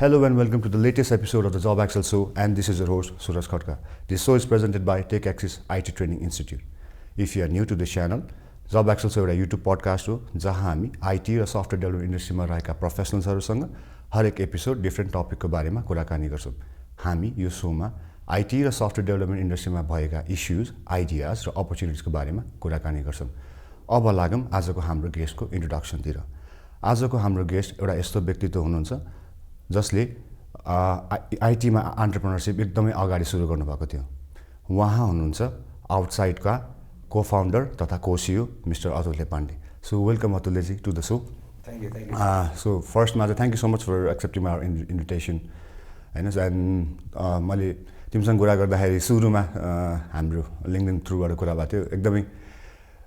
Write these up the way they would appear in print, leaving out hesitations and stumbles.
Hello and welcome to the latest episode of the JobAxle Show, and this is your host Suraj Khatka. This show is presented by TechAxis IT Training Institute. If you are new to this channel, JobAxle Show एउटा YouTube podcast हो जहाँ हामी IT र software development इन्डस्ट्रीमा रहेका प्रोफेसनल्सहरूसँग हरेक episode different टपिकको बारेमा कुराकानी गर्छौँ। हामी यो शोमा IT र सफ्टवेयर डेभलपमेन्ट इन्डस्ट्रीमा भएका इश्यूज, आइडियाज र अपर्च्युनिटिजको बारेमा कुराकानी गर्छौँ। अब लागौँ आजको हाम्रो गेस्टको इन्ट्रोडक्सनतिर। आजको हाम्रो गेस्ट एउटा यस्तो व्यक्तित्व हुनुहुन्छ जसले आइटीमा एन्टरप्रेन्योरशिप एकदमै अगाडि सुरु गर्नुभएको थियो। उहाँ हुनुहुन्छ आउटसाइडका co-founder तथा co-CEO mister Atulya Pandey. So welcome अतुल्यजी to the show. Thank you so फर्स्टमा चाहिँ thank you so much for accepting our invitation होइन। एन्ड मैले तिमीसँग कुरा गर्दाखेरि सुरुमा हाम्रो लिङ्कडिन थ्रुबाट कुरा भएको थियो। एकदमै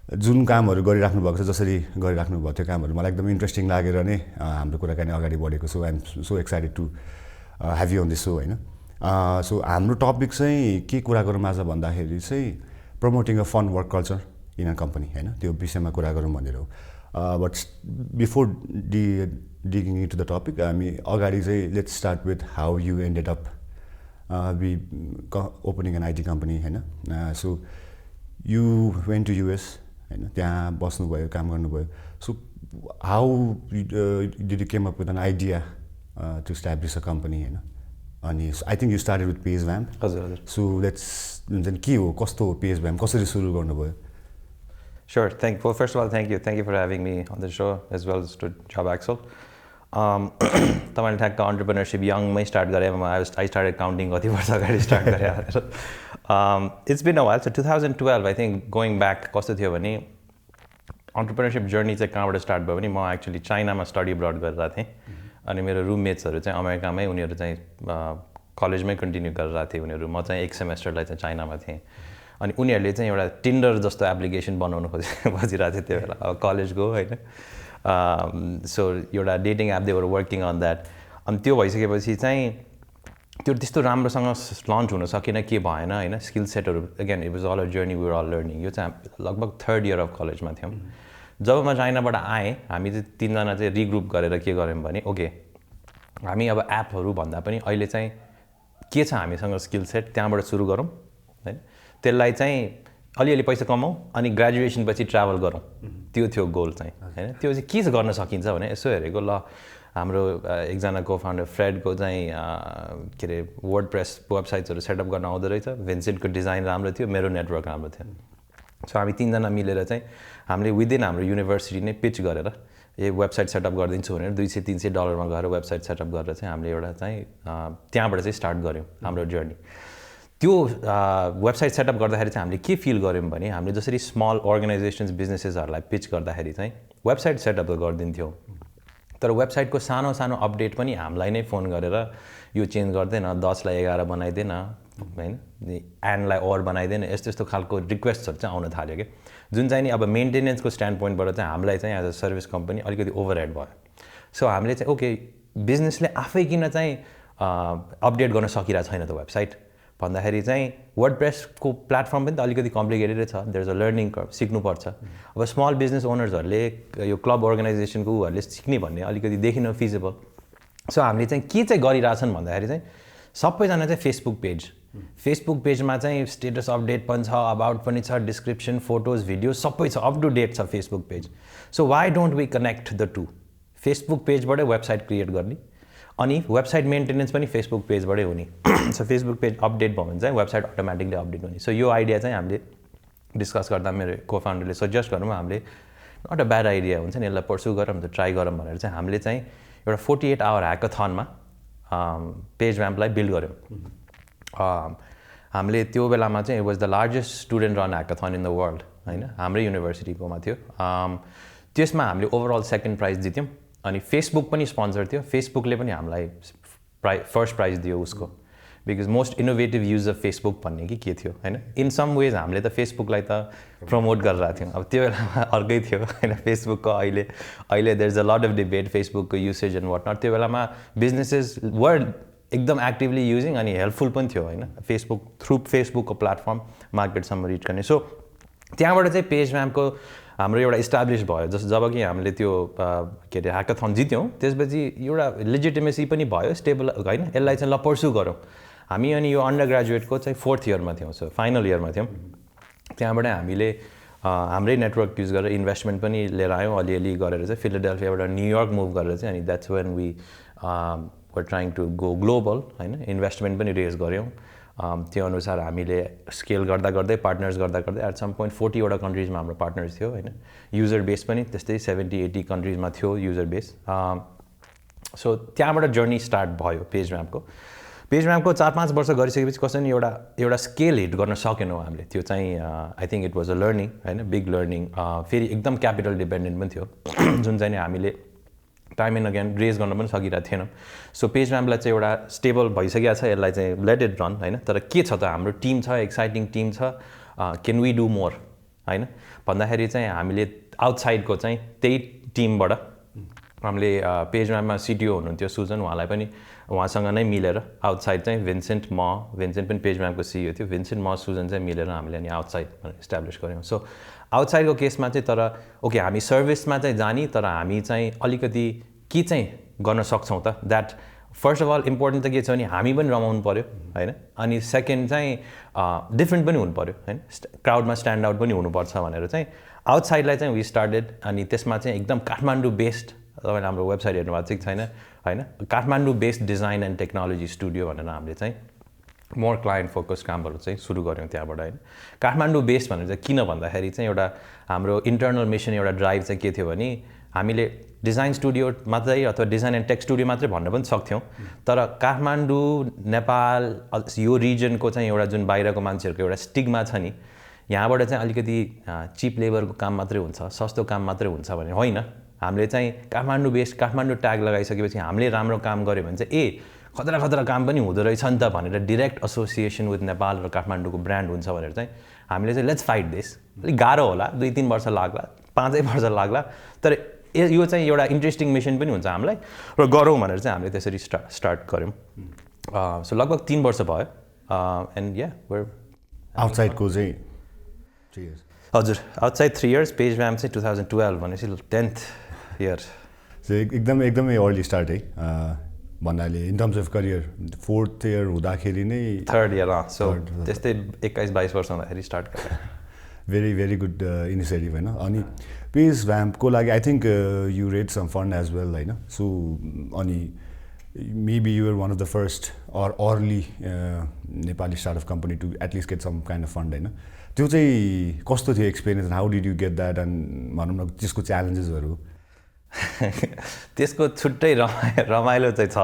जुन कामहरू गरिराख्नु भएको छ, जसरी गरिराख्नु भएको थियो कामहरू मलाई एकदमै इन्ट्रेस्टिङ लागेर नै हाम्रो कुराकानी अगाडि बढेको छु। I'm so excited to have you on this show होइन। सो हाम्रो टपिक चाहिँ के कुरा गरौँ आज भन्दाखेरि चाहिँ promoting a fun work culture in a company होइन, त्यो विषयमा कुरा गरौँ भनेर हो। But before digging into the topic हामी अगाडि चाहिँ let's start with how you ended up opening an IT company होइन। So you went to US होइन, त्यहाँ बस्नुभयो, काम गर्नुभयो। So how did you came up with an idea to establish a company होइन। अनि I think you started with PageVamp. हजुर हजुर। सो लेट्स हुन्छ नि के हो, कस्तो हो पेजभ्याम्प, कसरी सुरु गर्नुभयो? Sure. First of all, thank you for having me on the show as well as to JobAxle. तपाईँले ठ्याक्क अन्टरप्रेन्योरसिप यङमै स्टार्ट गरेँ। आई स्टार्टेड काउन्टिङ कति वर्ष अगाडि स्टार्ट गरेँ भनेर। It's been a while. So 2012 I think going back कस्तो थियो भने अन्टरप्रेन्योरसिप जर्नी चाहिँ कहाँबाट स्टार्ट भयो भने म एक्चुअली चाइनामा स्टडी अब्रड गरिरहेको थिएँ। अनि मेरो रुममेट्सहरू चाहिँ अमेरिकामै, उनीहरू चाहिँ कलेजमै कन्टिन्यू गरिरहेको थिएँ उनीहरू। म चाहिँ एक सेमेस्टरलाई चाहिँ चाइनामा थिएँ। अनि उनीहरूले चाहिँ एउटा टिन्डर जस्तो एप्लिकेसन बनाउनु बजिरहेको थियो त्यो बेला, अब कलेजको होइन। सो एउटा dating app they were working on that. अनि त्यो भइसकेपछि चाहिँ त्यो त्यस्तो राम्रोसँग लन्च हुन सकेन, के भएन होइन। स्किल सेटहरू again it was all a journey, we were all learning. यो चाहिँ लगभग थर्ड इयर अफ कलेजमा थियौँ। जब म चाइनाबाट आएँ, हामी चाहिँ तिनजना चाहिँ रिग्रुप गरेर के गऱ्यौँ भने ओके हामी अब एपहरू भन्दा पनि अहिले चाहिँ के छ हामीसँग स्किल सेट, त्यहाँबाट सुरु गरौँ होइन। त्यसलाई चाहिँ अलिअलि पैसा कमाउँ अनि ग्रेजुएसन पछि ट्राभल गरौँ, त्यो थियो गोल चाहिँ होइन। त्यो चाहिँ के गर्न सकिन्छ भने यसो हेरेको, ल हाम्रो एकजना को-फाउन्डर फ्रेडको चाहिँ के अरे वर्डप्रेस वेबसाइट्सहरू सेटअप गर्न आउँदो रहेछ। भिन्सेन्टको डिजाइन राम्रो थियो, मेरो नेटवर्क राम्रो थियो। सो हामी तिनजना मिलेर चाहिँ हामीले विदिन हाम्रो युनिभर्सिटी नै पिच गरेर यो वेबसाइट सेटअप गरिदिन्छु भनेर $200-300 गएर वेबसाइट सेटअप गरेर चाहिँ हामीले एउटा चाहिँ त्यहाँबाट चाहिँ स्टार्ट गऱ्यौँ हाम्रो जर्नी। त्यो वेबसाइट सेटअप गर्दाखेरि चाहिँ हामीले के फिल गऱ्यौँ भने हामीले जसरी स्मल अर्गनाइजेसन्स बिजनेसेसहरूलाई पिच गर्दाखेरि चाहिँ वेबसाइट सेटअप त गरिदिन्थ्यौँ, तर वेबसाइटको सानो सानो अपडेट पनि हामीलाई नै फोन गरेर यो चेन्ज गर्दैन, 10लाई 11 बनाइदिएन होइन, एन्डलाई ओभर बनाइदिएन, यस्तो यस्तो खालको रिक्वेस्टहरू चाहिँ आउन थाल्यो कि जुन चाहिँ नि अब मेन्टेनेन्सको स्ट्यान्ड पोइन्टबाट चाहिँ हामीलाई चाहिँ एज अ सर्भिस कम्पनी अलिकति ओभरहेड भयो। सो हामीले चाहिँ ओके बिजनेसले आफै किन चाहिँ अपडेट गर्न सकिरहेको छैन त वेबसाइट भन्दाखेरि चाहिँ वर्डप्रेसको प्लेटफर्म पनि त अलिकति कम्प्लिकेटेडै छ, there is a learning curve, सिक्नुपर्छ। अब स्मल बिजनेस ओनर्सहरूले यो क्लब अर्गनाइजेसनको उहरूले सिक्ने भन्ने अलिकति देखिन फिजिबल। सो हामीले चाहिँ के चाहिँ गरिरहेछन् भन्दाखेरि चाहिँ सबैजना चाहिँ फेसबुक पेजमा चाहिँ स्टेटस अपडेट पनि छ, अबाउट पनि छ, डिस्क्रिप्सन, फोटोज, भिडियोज सबै छ, अप टु डेट छ Facebook page. So why don't we connect the two, Facebook पेजबाटै वेबसाइट क्रिएट गर्ने अनि वेबसाइट मेन्टेनेन्स पनि फेसबुक पेजबाटै हुने। सो फेसबुक पेज अपडेट भयो भने चाहिँ वेबसाइट अटोमेटिकली अपडेट हुने। सो यो आइडिया चाहिँ हामीले डिस्कस गर्दा मेरो को-फाउन्डरले सजेस्ट गरौँ, हामीले नट अ ब्याड आइडिया हुन्छ नि, यसलाई पर्सु गरौँ त, ट्राई गरौँ भनेर चाहिँ हामीले चाहिँ एउटा 48 आवर ह्याकाथनमा पेजभ्याम्पलाई बिल्ड गऱ्यौँ। हामीले त्यो बेलामा चाहिँ it was the largest student run hackathon in the world होइन, हाम्रै युनिभर्सिटीकोमा थियो। त्यसमा हामीले ओभरअल सेकेन्ड प्राइज जित्यौँ। अनि फेसबुक पनि स्पोन्सर थियो, फेसबुकले पनि हामीलाई फर्स्ट प्राइज दियो उसको, because most innovative use off Facebook भन्ने कि के थियो होइन। इन सम वेज हामीले त फेसबुकलाई त प्रमोट गरिरहेको थियौँ। अब त्यो बेलामा अर्कै थियो होइन फेसबुकको। अहिले there is a lot of debate फेसबुकको युसेज एन्ड वाट नट। त्यो बेलामा बिजनेसेस वर एकदम एक्टिभली युजिङ अनि हेल्पफुल पनि थियो होइन, फेसबुकको प्लेटफर्म मार्केटसम्म रिच गर्ने। सो त्यहाँबाट चाहिँ पेजभ्याम्पको हाम्रो एउटा इस्टाब्लिस भयो जस्तो जब कि हामीले त्यो के अरे ह्याकाथन जित्यौँ त्यसपछि एउटा लेजिटिमेसी पनि भयो स्टेबल होइन यसलाई चाहिँ ल पर्स्यु गरौँ हामी अनि यो अन्डर ग्रेजुएटको चाहिँ 4th इयरमा थियौँ सो फाइनल इयरमा थियौँ त्यहाँबाट हामीले हाम्रै नेटवर्क युज गरेर इन्भेस्टमेन्ट पनि लिएर आयौँ अलिअलि गरेर चाहिँ फिलाडेल्फियाबाट न्युयोर्क मुभ गरेर चाहिँ अनि that's when we were trying to go global होइन इन्भेस्टमेन्ट पनि रेज गऱ्यौँ त्यो अनुसार हामीले स्केल गर्दा गर्दै पार्टनर्स गर्दा गर्दै एट सम पोइन्ट 40वटा कन्ट्रिजमा हाम्रो पार्टनर्स थियो होइन युजर बेस पनि त्यस्तै 70-80 कन्ट्रिजमा थियो युजर बेस सो त्यहाँबाट जर्नी स्टार्ट भयो पेजव्याम्पको 4-5 वर्ष गरिसकेपछि कसरी एउटा स्केल हिट गर्न सकेनौँ हामीले त्यो चाहिँ I think it was a learning होइन बिग लर्निङ फेरि एकदम क्यापिटल डिपेन्डेन्ट पनि थियो जुन चाहिँ हामीले टाइम एन्ड अगेन रेज गर्न पनि सकिरहेको थिएनौँ सो पेजव्याम्पलाई चाहिँ एउटा स्टेबल भइसकेको छ यसलाई चाहिँ लेट इट रन होइन तर के छ त हाम्रो टिम छ एक्साइटिङ टिम छ क्यान वी डु मोर होइन भन्दाखेरि चाहिँ हामीले आउटसाइडको चाहिँ त्यही टिमबाट हामीले पेजव्याम्पमा सिटिओ हुनुहुन्थ्यो सुजन उहाँसँग नै मिलेर आउटसाइड चाहिँ भिन्सेन्ट पनि पेजव्याम्पको सिइओ थियो भिन्सेन्ट सुजन चाहिँ मिलेर हामीले अनि आउटसाइड इस्टाब्लिस गऱ्यौँ सो आउटसाइडको केसमा चाहिँ तर ओके हामी सर्भिसमा चाहिँ जाने तर हामी चाहिँ अलिकति के चाहिँ गर्न सक्छौँ त that first of all important त के छ भने हामी पनि रमाउनु पऱ्यो होइन अनि सेकेन्ड चाहिँ डिफ्रेन्ट पनि हुनु पऱ्यो होइन क्राउडमा स्ट्यान्ड आउट पनि हुनुपर्छ भनेर चाहिँ आउटसाइडलाई चाहिँ वी स्टार्टेड अनि त्यसमा चाहिँ एकदम काठमाडौँ बेस्ड तपाईँले हाम्रो वेबसाइट हेर्नु भएको छैन होइन Kathmandu based design and technology studio भनेर हामीले चाहिँ मोर क्लायन्ट फोकस कामहरू चाहिँ सुरु गऱ्यौँ त्यहाँबाट होइन काठमाडौँ बेस्ड भनेर चाहिँ किन भन्दाखेरि चाहिँ एउटा हाम्रो इन्टर्नल मिसन एउटा ड्राइभ चाहिँ के थियो भने हामीले डिजाइन स्टुडियो मात्रै अथवा डिजाइन एन्ड टेक स्टुडियो मात्रै भन्न पनि सक्थ्यौँ तर काठमाडौँ नेपाल यो रिजनको चाहिँ एउटा जुन बाहिरको मान्छेहरूको एउटा स्टिग्मा छ नि यहाँबाट चाहिँ अलिकति चिप लेबरको काम मात्रै हुन्छ सस्तो काम मात्रै हुन्छ भने होइन हामीले चाहिँ काठमाडौँ बेस्ड काठमाडौँ ट्याग लगाइसकेपछि हामीले राम्रो काम गऱ्यो भने चाहिँ खतरा काम पनि हुँदो रहेछ नि त भनेर डिरेक्ट एसोसिएसन विथ नेपाल र काठमाडौँको ब्रान्ड हुन्छ भनेर चाहिँ हामीले चाहिँ लेट्स फाइट दिस अलिक गाह्रो होला 2-3 वर्ष लाग्ला 5 वर्ष लाग्ला तर यो चाहिँ एउटा इन्ट्रेस्टिङ मिसन पनि हुन्छ हामीलाई र गरौँ भनेर चाहिँ हामीले त्यसरी स्टार्ट गऱ्यौँ सो लगभग 3 वर्ष भयो एन्ड या वेयर आउटसाइडको चाहिँ 3 इयर्स हजुर आउटसाइड 3 इयर्स पेजव्याम्प चाहिँ 2012 भनेपछि 10th इयर एकदमै अर्ली स्टार्ट है भन्नाले in terms of career 4th year हुँदाखेरि नै 3rd इयर सो त्यस्तै 21-22 वर्ष हुँदाखेरि स्टार्ट गरेँ भेरी गुड इनिसिएटिभ होइन अनि पेजव्याम्पको लागि I think you raised some fund as well होइन सो अनि maybe you are one of the first or early Nepali startup company to at least get some kind of fund होइन त्यो चाहिँ कस्तो थियो experience how did you get that and भनौँ न त्यसको च्यालेन्जेसहरू त्यसको छुट्टै रमाइलो चाहिँ छ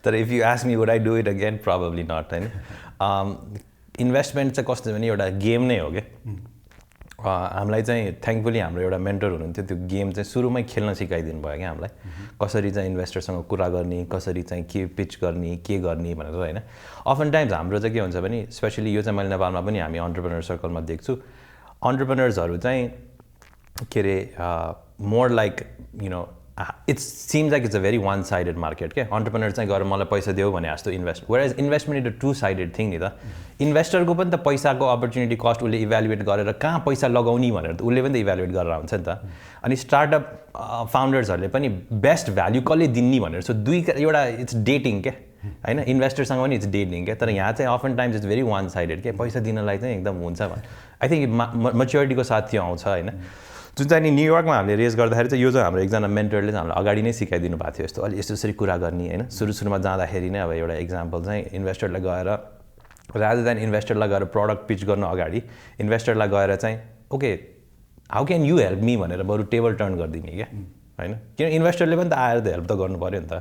तर if you ask me would I do it again probably not होइन इन्भेस्टमेन्ट चाहिँ कस्तो भने एउटा गेम नै हो क्या हामीलाई चाहिँ थ्याङ्कफुली हाम्रो एउटा मेन्टर हुनुहुन्थ्यो त्यो गेम चाहिँ सुरुमै खेल्न सिकाइदिनु भयो क्या हामीलाई कसरी चाहिँ इन्भेस्टरसँग कुरा गर्ने कसरी चाहिँ के पिच गर्ने के गर्ने भनेर होइन अफन टाइम्स हाम्रो चाहिँ के हुन्छ भने स्पेसली यो चाहिँ मैले नेपालमा पनि हामी अन्टरप्रेनर सर्कलमा देख्छु अन्टरप्रेनर्सहरू चाहिँ के are more like you know it's seems like it's a very one sided market क्या अन्टरप्रेनर चाहिँ गएर मलाई पैसा देऊ भने जस्तो invest where investment is a 2-sided thing नि त इन्भेस्टरको पनि त पैसाको अपर्च्युनिटी कस्ट उसले इभ्यालुएट गरेर कहाँ पैसा लगाउने भनेर त उसले पनि त इभ्यालुएट गरेर आउँछ नि त अनि स्टार्टअप फाउन्डर्सहरूले पनि बेस्ट भ्याल्यु कसले दिने भनेर सो एउटा इट्स डेटिङ क्या होइन इन्भेस्टरसँग पनि इट्स डेटिङ क्या तर यहाँ चाहिँ often times it's very one sided क्या पैसा दिनलाई चाहिँ एकदम हुन्छ आई थिङ्क मेच्योरिटीको साथ त्यो आउँछ होइन जुन चाहिँ नि न्युयोर्कमा हामीले रेज गर्दाखेरि चाहिँ यो चाहिँ हाम्रो एकजना मेन्टरले चाहिँ हामीलाई अगाडि नै सिकाइदिनु भएको थियो यस्तो अलि यसरी कुरा गर्ने होइन सुरुमा जाँदाखेरि नै अब एउटा इक्जाम्पल चाहिँ इन्भेस्टरलाई गएर रादर देन इन्भेस्टरलाई गएर प्रडक्ट पिच गर्नु अगाडि इन्भेस्टरलाई गएर चाहिँ okay how can you help me भनेर बरु टेबल टर्न गरिदिने क्या होइन किन इन्भेस्टरले पनि त आएर त हेल्प त गर्नु पऱ्यो नि त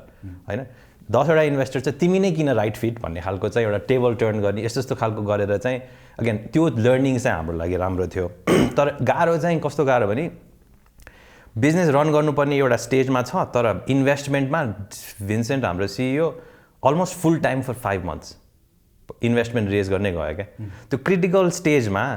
होइन 10वटा इन्भेस्टर चाहिँ तिमी नै किन राइट फिट भन्ने खालको चाहिँ एउटा टेबल टर्न गर्ने यस्तो खालको गरेर चाहिँ अगेन त्यो लर्निङ चाहिँ हाम्रो लागि राम्रो थियो तर गाह्रो चाहिँ कस्तो गाह्रो भने बिजनेस रन गर्नुपर्ने एउटा स्टेजमा छ तर इन्भेस्टमेन्टमा भिन्सेन्ट हाम्रो CEO almost full time for 5 months investment raise गर्नै गयो क्या त्यो क्रिटिकल स्टेजमा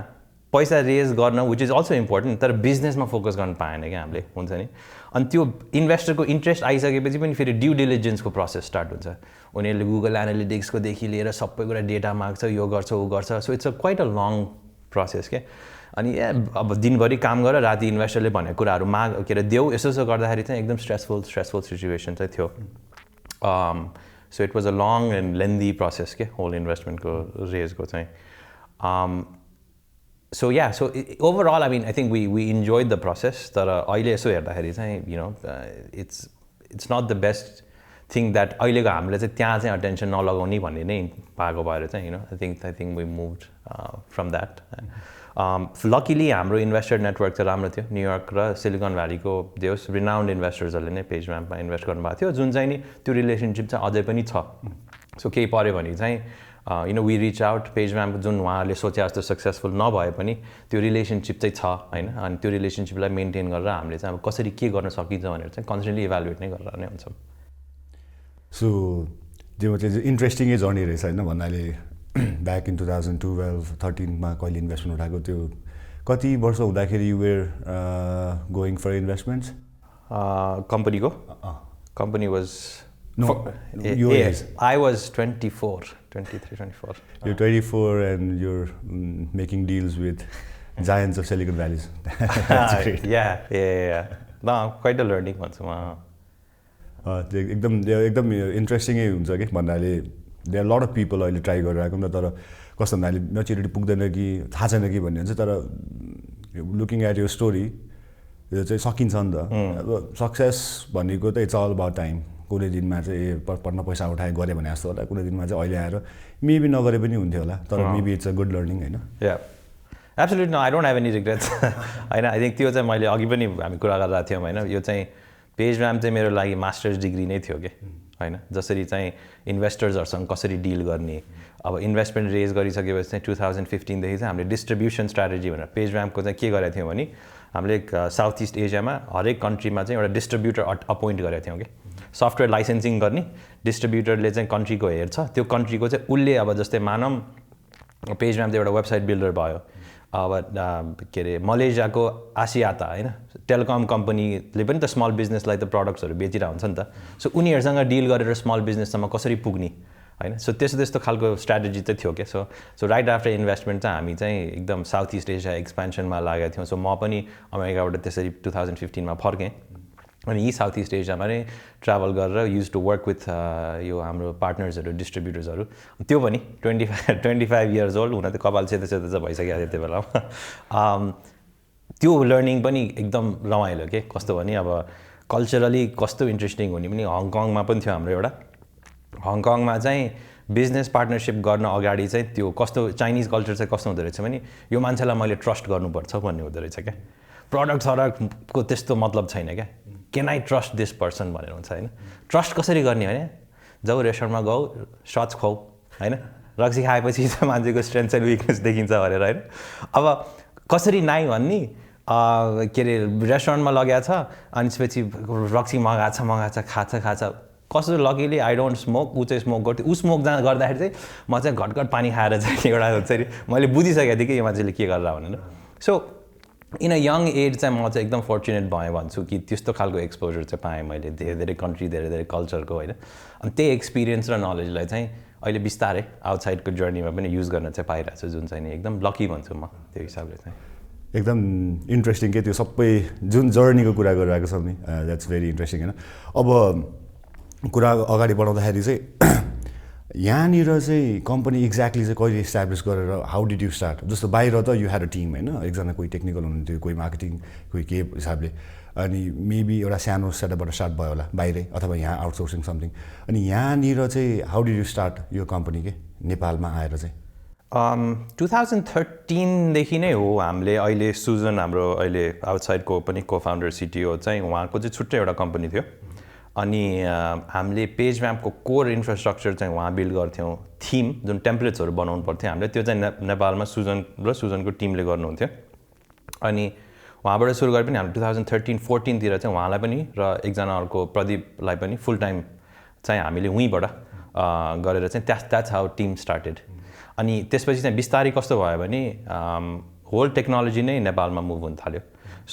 पैसा रेज गर्न विच इज अल्सो इम्पोर्टेन्ट तर बिजनेसमा फोकस गर्न पाएन क्या हामीले हुन्छ नि अनि त्यो इन्भेस्टरको इन्ट्रेस्ट आइसकेपछि पनि फेरि ड्यु डिलिजेन्सको प्रोसेस स्टार्ट हुन्छ उनीहरूले गुगल एनालिटिक्सकोदेखि लिएर सबै कुरा डेटा माग्छ यो गर्छ ऊ गर्छ so it's a quite a long process के अनि अब दिनभरि काम गर राति इन्भेस्टरले भनेको कुराहरू के अरे देऊ यसो गर्दाखेरि चाहिँ एकदम स्ट्रेसफुल सिचुएसन चाहिँ थियो so it was a long and लेन्दी process के होल इन्भेस्टमेन्टको रेजको चाहिँ So yeah, so overall, I mean, I think we enjoyed the process. तर अहिले यसो हेर्दाखेरि चाहिँ you know, it's not the best thing that अहिलेको हामीले चाहिँ त्यहाँ चाहिँ attention नलगाउने भन्ने नै पाएको भएर चाहिँ you know, I think we moved from that. Luckily हाम्रो investor network चाहिँ राम्रो थियो न्युयोर्क र सिलिकन भ्यालीको देश renowned इन्भेस्टर्सहरूले नै पेजव्याम्पमा इन्भेस्ट गर्नुभएको थियो जुन चाहिँ नि त्यो रिलेसनसिप चाहिँ अझै पनि छ सो केही पऱ्यो भने चाहिँ you know, we reach out पेजव्याम्प जुन उहाँहरूले सोचे जस्तो सक्सेसफुल नभए पनि त्यो रिलेसनसिप चाहिँ छ होइन अनि त्यो रिलेसनसिपलाई मेन्टेन गरेर हामीले चाहिँ अब कसरी के गर्न सकिन्छ भनेर चाहिँ कन्सटेन्टली इभ्यालुएट नै गरेर नै हुन्छौँ सो त्यो चाहिँ इन्ट्रेस्टिङै जर्नी रहेछ होइन भन्नाले ब्याक इन 2012-13 कहिले इन्भेस्टमेन्ट उठाएको त्यो कति वर्ष हुँदाखेरि you were going for investments कम्पनीको company was No, your age. I was 23, 24. You're 24 and you're making deals with giants of Silicon Valley. That's great. Yeah. No, quite a learning भन्छु म एकदम इन्ट्रेस्टिङै हुन्छ कि भन्नाले देयर लट अफ पिपल अहिले try गरिरहेको नि त तर कस्तो भन्नाले मेच्युरिटी पुग्दैन कि थाहा छैन कि भन्ने हुन्छ तर लुकिङ एट यो स्टोरी यो चाहिँ सकिन्छ नि त अब सक्सेस भनेको त इट्स अल अबाउट टाइम कुनै दिनमा चाहिँ पढ्न पैसा उठाए गऱ्यो भने जस्तो होला कुनै दिनमा चाहिँ अहिले आएर मेबी नगरे पनि हुन्थ्यो होला तर maybe it's a good learning होइन absolutely no I don't have any regrets होइन आई थिङ्क त्यो चाहिँ मैले अघि पनि हामी कुरा गरिरहेको थियौँ होइन यो चाहिँ पेजव्याम्प चाहिँ मेरो लागि मास्टर्स डिग्री नै थियो कि होइन जसरी चाहिँ इन्भेस्टर्सहरूसँग कसरी डिल गर्ने अब इन्भेस्टमेन्ट रेज गरिसकेपछि चाहिँ 2015देखि चाहिँ हामीले डिस्ट्रिब्युसन स्ट्राटेजी भनेर पेजव्याम्पको चाहिँ के गरेको थियौँ भने हामीले साउथ इस्ट एसियामा हरेक कन्ट्रीमा चाहिँ एउटा डिस्ट्रिब्युटर अपोइन्ट गरेको थियौँ कि सफ्टवेयर लाइसेन्सिङ गर्ने डिस्ट्रिब्युटरले चाहिँ कन्ट्रीको हेर्छ त्यो कन्ट्रीको चाहिँ उसले अब जस्तै मानौँ पेजव्याम्प एउटा वेबसाइट बिल्डर भयो अब के अरे मलेसियाको आसियाता होइन टेलिकम कम्पनीले पनि त स्मल बिजनेसलाई त प्रडक्ट्सहरू बेचिरहेको हुन्छ नि त सो उनीहरूसँग डिल गरेर स्मल बिजनेससम्म कसरी पुग्ने होइन सो त्यस्तो खालको स्ट्राटेजी चाहिँ थियो क्या सो राइट आफ्टर इन्भेस्टमेन्ट चाहिँ हामी चाहिँ एकदम साउथ इस्ट एसिया एक्सपेन्सनमा लागेका थियौँ सो म पनि अमेरिकाबाट त्यसरी 2015मा फर्केँ अनि यी साउथ इस्ट एसियामा नै ट्राभल गरेर युज टु वर्क विथ यो हाम्रो पार्टनर्सहरू डिस्ट्रिब्युटर्सहरू त्यो पनि 25 इयर्स ओल्ड हुन त कपाल सेतो चाहिँ भइसकेको थियो त्यो बेला त्यो लर्निङ पनि एकदम रमाइलो के कस्तो भने अब कल्चरली कस्तो इन्ट्रेस्टिङ हुने पनि हङकङमा पनि थियो हाम्रो एउटा हङकङमा चाहिँ बिजनेस पार्टनरसिप गर्न अगाडि चाहिँ त्यो कस्तो चाइनिज कल्चर चाहिँ कस्तो हुँदो रहेछ भने यो मान्छेलाई मैले ट्रस्ट गर्नुपर्छ भन्ने हुँदो रहेछ क्या प्रडक्टको त्यस्तो मतलब छैन क्या can I trust this person भनेर हुन्छ होइन ट्रस्ट कसरी गर्ने भने जाऊ रेस्टुरेन्टमा गाऊ सच खुवाऊ होइन रक्सी खाएपछि चाहिँ मान्छेको स्ट्रेन्थ एन्ड विकनेस देखिन्छ भनेर होइन अब कसरी नाइ भन्ने के अरे रेस्टुरेन्टमा लगेको छ अनि त्यसपछि रक्सी मगाएको छ खाछ कस्तो लकिली आई डोन्ट स्मोक ऊ चाहिँ स्मोक गर्थ्यो ऊ स्मोक गर्दाखेरि चाहिँ म चाहिँ घटघट पानी खाएर चाहिँ एउटा हुन्छ नि मैले बुझिसकेको थिएँ कि यो मान्छेले के गरेर भनेर so in a young as चाहिँ म चाहिँ एकदम फर्चुनेट भएँ भन्छु कि त्यस्तो खालको एक्सपोजर चाहिँ पाएँ मैले धेरै कन्ट्री धेरै कल्चरको होइन अनि त्यही एक्सपिरियन्स र नलेजलाई चाहिँ अहिले बिस्तारै आउटसाइडको जर्नीमा पनि युज गर्न चाहिँ पाइरहेको छु जुन चाहिँ नि एकदम लकी भन्छु म त्यो हिसाबले चाहिँ एकदम इन्ट्रेस्टिङ के त्यो सबै जुन जर्नीको कुरा गरिरहेको छ नि द्याट्स भेरी इन्ट्रेस्टिङ होइन अब कुरा अगाडि बढाउँदाखेरि चाहिँ यहाँनिर चाहिँ कम्पनी एक्ज्याक्टली चाहिँ कहिले इस्टाब्लिस गरेर हाउ डिड यु स्टार्ट जस्तो बाहिर त यु ह्याड अ टिम होइन एकजना कोही टेक्निकल हुनुहुन्थ्यो कोही मार्केटिङ कोही के हिसाबले अनि मेबी एउटा सानो सेटअपबाट स्टार्ट भयो होला बाहिरै अथवा यहाँ आउटसोर्सिङ समथिङ अनि यहाँनिर चाहिँ हाउ डिड यु स्टार्ट यो कम्पनी के नेपालमा आएर चाहिँ 2013देखि नै हो हामीले अहिले सुजन हाम्रो अहिले आउटसाइडको पनि को फाउन्डर सिटिओ चाहिँ उहाँको चाहिँ छुट्टै एउटा कम्पनी थियो अनि हामीले पेजव्याम्पको कोर इन्फ्रास्ट्रक्चर चाहिँ उहाँ बिल्ड गर्थ्यौँ थिम जुन टेम्प्लेट्सहरू बनाउनु पर्थ्यो हामीले त्यो चाहिँ नेपालमा सुजन र सुजनको टिमले गर्नुहुन्थ्यो अनि उहाँबाट सुरु गरे पनि हामीले 2013-14तिर चाहिँ उहाँलाई पनि र एकजना अर्को प्रदीपलाई पनि फुल टाइम चाहिँ हामीले उहीँबाट गरेर चाहिँ द्याट्स हाउ टिम स्टार्टेड अनि त्यसपछि चाहिँ बिस्तारै कस्तो भयो भने होल टेक्नोलोजी नै नेपालमा मुभ हुन थाल्यो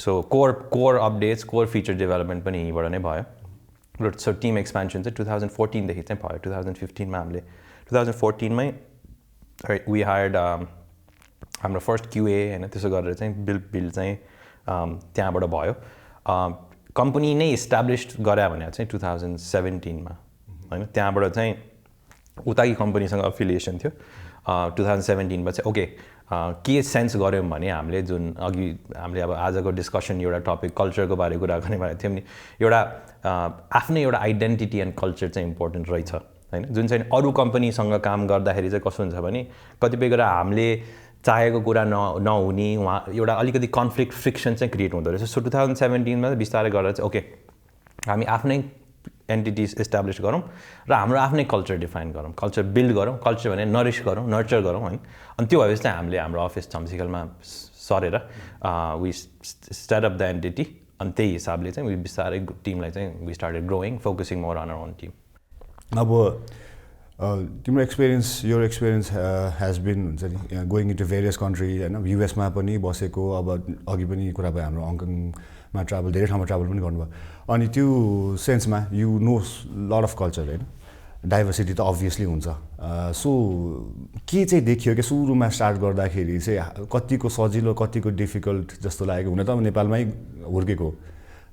so core updates core feature development पनि यहीँबाट नै भयो र सो टिम एक्सपेन्सन चाहिँ 2014देखि चाहिँ भयो 2015मा हामीले 2014मै वी हायर्ड हाम्रो फर्स्ट QA होइन त्यसो गरेर चाहिँ बिल्ड चाहिँ त्यहाँबाट भयो कम्पनी नै इस्टाब्लिस्ड गरे भने चाहिँ 2017मा होइन त्यहाँबाट चाहिँ उताकै कम्पनीसँग एफिलिएसन थियो 2017मा चाहिँ ओके के सेन्स गऱ्यौँ भने हामीले जुन अघि हामीले अब आजको डिस्कसन एउटा टपिक कल्चरको बारे कुरा गर्ने भनेको थियौँ नि एउटा आफ्नै एउटा आइडेन्टिटी एन्ड कल्चर चाहिँ इम्पोर्टेन्ट रहेछ होइन जुन चाहिँ अरू कम्पनीसँग काम गर्दाखेरि चाहिँ कस्तो हुन्छ भने कतिपय कुरा हामीले चाहेको कुरा नहुने उहाँ एउटा अलिकति कन्फ्लिक्ट फ्रिक्सन चाहिँ क्रिएट हुँदो रहेछ सो 2017मा बिस्तारै गरेर चाहिँ ओके हामी आफ्नै एन्टिटिज इस्टाब्लिस गरौँ र हाम्रो आफ्नै कल्चर डिफाइन गरौँ कल्चर बिल्ड गरौँ कल्चर भने नरिस गरौँ नर्चर गरौँ होइन अनि त्यो भएपछि चाहिँ हामीले हाम्रो अफिस छम्सीखेलमा सरेर we start up the entity अनि त्यही हिसाबले चाहिँ बिस्तारै टिमलाई चाहिँ we started growing focusing more on our own team अब तिम्रो योर एक्सपिरियन्स हेज बिन हुन्छ नि गोइङ इन्टु भेरियस कन्ट्री होइन युएसमा पनि बसेको अब अघि पनि कुरा भयो हाम्रो हङकङमा ट्राभल धेरै ठाउँमा ट्राभल पनि गर्नुभयो अनि त्यो सेन्समा you know lot of culture होइन डाइभर्सिटी त अभियसली हुन्छ सो के चाहिँ देखियो कि सुरुमा स्टार्ट गर्दाखेरि चाहिँ कतिको सजिलो कतिको डिफिकल्ट जस्तो लागेको हुन त अब नेपालमै हुर्केको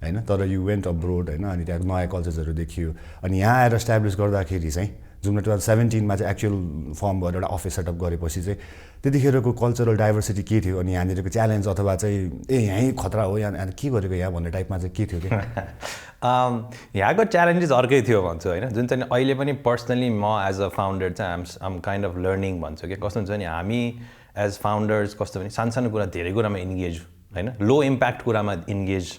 होइन तर यु वेन्ट अब्रोड होइन अनि त्यहाँ नयाँ कल्चर्सहरू देखियो अनि यहाँ आएर इस्टाब्लिस गर्दाखेरि चाहिँ जुन 2017मा चाहिँ एक्चुअल फर्म भएर एउटा अफिस सेटअप गरेपछि चाहिँ त्यतिखेरको कल्चरल डाइभर्सिटी के थियो अनि यहाँनिरको च्यालेन्ज अथवा चाहिँ यहीँ खतरा हो यहाँ के गरेको यहाँ भन्ने टाइपमा चाहिँ के थियो कि यहाँको च्यालेन्जेस अर्कै थियो भन्छु होइन जुन चाहिँ अहिले पनि पर्सनली म एज अ फाउन्डर चाहिँ आम काइन्ड अफ लर्निङ भन्छु कि कस्तो हुन्छ नि हामी एज फाउन्डर्स कस्तो भने सानो कुरा धेरै कुरामा इन्गेज होइन लो इम्प्याक्ट कुरामा इन्गेज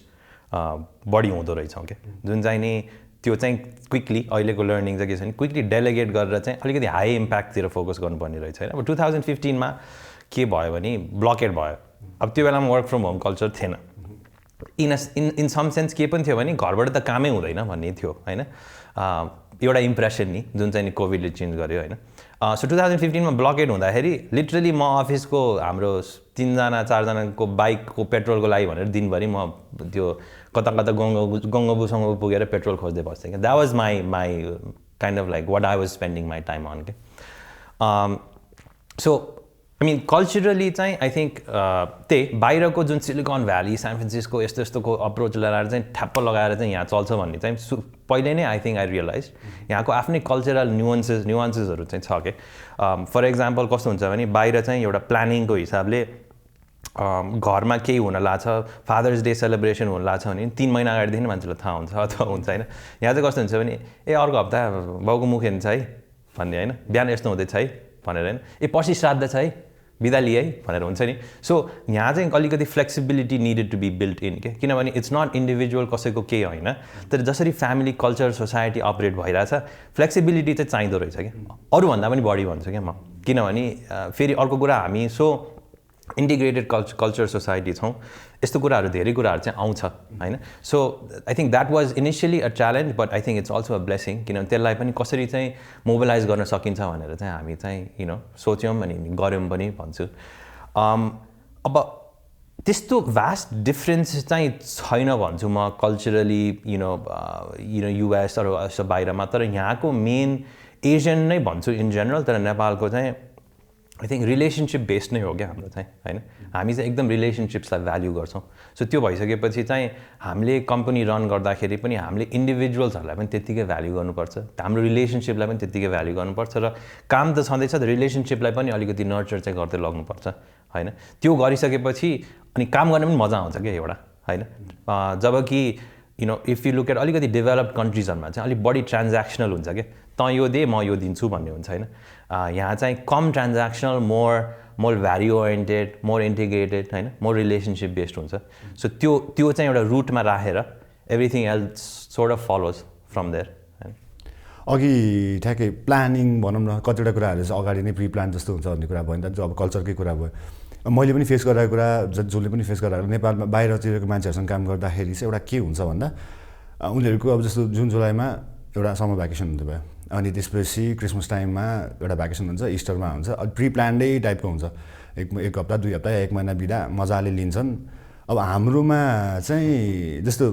बढी हुँदो रहेछौँ क्या जुन चाहिँ नि त्यो चाहिँ क्विकली अहिलेको लर्निङ चाहिँ के छ भने क्विकली डेलिगेट गरेर चाहिँ अलिकति हाई इम्प्याक्टतिर फोकस गर्नुपर्ने रहेछ होइन अब 2015मा के भयो भने ब्लकेट भयो अब त्यो बेलामा वर्क फ्रम होम कल्चर थिएन इन सम सेन्स के पनि थियो भने घरबाट त कामै हुँदैन भन्ने थियो होइन एउटा इम्प्रेसन नि जुन चाहिँ नि कोभिडले चेन्ज गर्यो होइन सो 2015मा ब्लकेट हुँदाखेरि लिटरली म अफिसको हाम्रो 3जना 4जनाको बाइकको पेट्रोलको लागि भनेर दिनभरि म त्यो कता गङ्गबुसँग पुगेर पेट्रोल खोज्दै बस्थेँ क्या that was my kind of like what I was spending my time on के सो आई मिन कल्चरली चाहिँ आई थिङ्क त्यही बाहिरको जुन सिलिकन भ्याली सान फ्रान्सिस्को यस्तोको अप्रोच लगाएर चाहिँ ठ्याप्प लगाएर चाहिँ यहाँ चल्छ भन्ने चाहिँ पहिले नै आई थिङ्क आई रियलाइज यहाँको आफ्नै कल्चरल न्युवान्सेसहरू चाहिँ छ कि फर इक्जाम्पल कस्तो हुन्छ भने बाहिर चाहिँ एउटा प्लानिङको हिसाबले घरमा केही हुन लाग्छ फादर्स डे सेलिब्रेसन हुन लाग्छ भने 3 महिना अगाडिदेखि मान्छेलाई थाहा हुन्छ अथवा हुन्छ होइन यहाँ चाहिँ कस्तो हुन्छ भने अर्को हप्ता बाउको मुख हेर्नु छ है भन्ने होइन बिहान यस्तो हुँदैछ है भनेर होइन पर्सि श्राद्ध छ है बिदा लिए है भनेर हुन्छ नि सो यहाँ चाहिँ अलिकति flexibility needed to be built in के किनभने इट्स नट इन्डिभिजुअल कसैको केही होइन तर जसरी फ्यामिली कल्चर सोसाइटी अपरेट भइरहेछ फ्लेक्सिबिलिटी चाहिँ चाहिँदो रहेछ क्या अरूभन्दा पनि बढी भन्छु क्या म किनभने फेरि अर्को कुरा हामी सो इन्टिग्रेटेड कल्चर सोसाइटी छौँ यस्तो कुराहरू धेरै कुराहरू चाहिँ आउँछ होइन so I think that was initially a challenge but I think it's also a blessing किनभने त्यसलाई पनि कसरी चाहिँ मोबिलाइज गर्न सकिन्छ भनेर चाहिँ हामी चाहिँ सोच्यौँ अनि गऱ्यौँ पनि भन्छु अब त्यस्तो भास्ट डिफ्रेन्स चाहिँ छैन भन्छु म कल्चरली युएसहरू यस्तो बाहिरमा तर यहाँको मेन एसियन नै भन्छु इन जेनरल तर नेपालको चाहिँ आई थिङ्क रिलेसनसिप बेस्ड नै हो क्या हाम्रो चाहिँ होइन हामी चाहिँ एकदम रिलेसनसिप्सलाई भ्याल्यु गर्छौँ सो त्यो भइसकेपछि चाहिँ हामीले कम्पनी रन गर्दाखेरि पनि हामीले इन्डिभिजुअल्सहरूलाई पनि त्यत्तिकै भ्याल्यु गर्नुपर्छ हाम्रो रिलेसनसिपलाई पनि त्यत्तिकै भ्याल्यु गर्नुपर्छ र काम त छँदैछ त रिलेसनसिपलाई पनि अलिकति नर्चर चाहिँ गर्दै लग्नुपर्छ होइन त्यो गरिसकेपछि अनि काम गर्न पनि मजा आउँछ क्या एउटा होइन जब कि इफ यु लुक एट अलिकति डेभलप्ड कन्ट्रिजहरूमा चाहिँ अलिक बढी ट्रान्ज्याक्सनल हुन्छ क्या त यो दे म यो दिन्छु भन्ने हुन्छ होइन यहाँ चाहिँ कम transactional more value oriented more integrated होइन मोर रिलेसनसिप बेस्ड हुन्छ सो त्यो चाहिँ एउटा रुटमा राखेर everything else sort of follows from there होइन अघि ठ्याक्कै प्लानिङ भनौँ न कतिवटा कुराहरू चाहिँ अगाडि नै प्रि प्लान जस्तो हुन्छ भन्ने कुरा भयो नि त अब कल्चरकै कुरा भयो मैले पनि फेस गरेको कुरा जसले पनि फेस गरेर नेपालमा बाहिरतिरको मान्छेहरूसँग काम गर्दाखेरि चाहिँ एउटा के हुन्छ भन्दा उनीहरूको अब जस्तो जुन जुलाईमा एउटा समर भ्याकेसन हुँदै भयो अनि त्यसपछि क्रिसमस टाइममा एउटा भ्याकेसन हुन्छ इस्टरमा हुन्छ प्रि प्लान्डै टाइपको हुन्छ एक हप्ता 2 हप्ता 1 महिना बिदा मजाले लिन्छन् अब हाम्रोमा चाहिँ जस्तो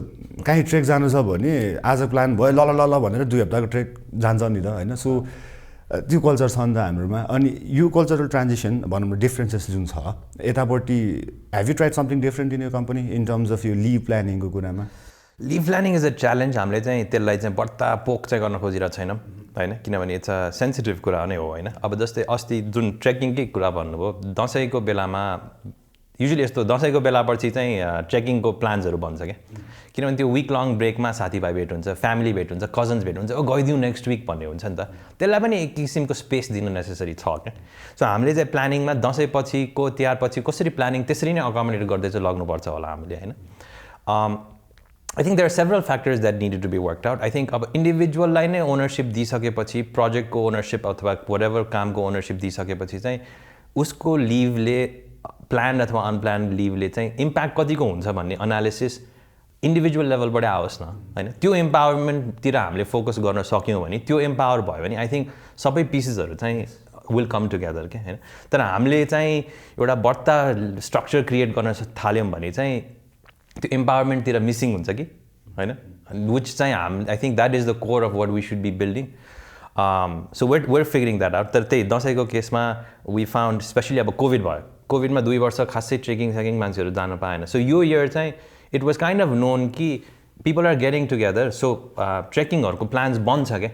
कहीँ ट्रेक जानु छ भने आज प्लान भयो ल भनेर 2 हप्ताको ट्रेक जान्छ नि त होइन सो त्यो कल्चर छ नि त हाम्रोमा अनि यो कल्चरल ट्रान्जिसन भनौँ न डिफ्रेन्सेस जुन छ यतापट्टि have you tried something different in your company in terms of यो लिभ प्लानिङको कुरामा leave planning is a challenge हामीले चाहिँ त्यसलाई चाहिँ बढ्ता पोक चाहिँ गर्न खोजिरहेको छैनौँ होइन किनभने इट्स अ सेन्सिटिभ कुरा नै हो होइन अब जस्तै अस्ति जुन ट्रेकिङकै कुरा भन्नुभयो दसैँको बेलामा युजली यस्तो दसैँको बेलापछि चाहिँ ट्रेकिङको प्लान्सहरू बन्छ क्या किनभने त्यो विक लङ ब्रेकमा साथीभाइ भेट हुन्छ फ्यामिली भेट हुन्छ कजन्स भेट हुन्छ गइदिउँ नेक्स्ट विक भन्ने हुन्छ नि त त्यसलाई पनि एक किसिमको स्पेस दिनु नेसेसरी छ क्या सो हामीले चाहिँ प्लानिङमा दसैँ पछिको तिहारपछि कसरी प्लानिङ त्यसरी नै अकोमोडेट गर्दै चाहिँ लग्नुपर्छ होला हामीले होइन I think there are several factors that needed to be worked out. I think अब इन्डिभिजुअललाई नै ओनरसिप दिइसकेपछि प्रोजेक्टको ओनरसिप अथवा whatever कामको ओनरसिप दिइसकेपछि चाहिँ उसको लिभले प्लान्ड अथवा अनप्लान्ड लिभले चाहिँ इम्प्याक्ट कतिको हुन्छ भन्ने एनालिसिस इन्डिभिजुअल लेभलबाटै आओस् न होइन त्यो इम्पावरमेन्टतिर हामीले फोकस गर्न सक्यौँ भने त्यो इम्पावर भयो भने आई थिङ्क सबै पिसेसहरू चाहिँ विल कम टुगेदर क्या होइन तर हामीले चाहिँ एउटा बढ्ता स्ट्रक्चर क्रिएट गर्न थाल्यौँ भने चाहिँ त्यो इम्पावरमेन्टतिर मिसिङ हुन्छ कि होइन विच चाहिँ I think that is the core of what we should be building so we're figuring that out तर त्यही दसैँको केसमा वी फाउन्ड स्पेसली अब कोभिड भयो कोभिडमा 2 वर्ष खासै ट्रेकिङ मान्छेहरू जान पाएन सो यो इयर चाहिँ it was kind of known कि people are getting together so ट्रेकिङहरूको प्लान्स बन्छ क्या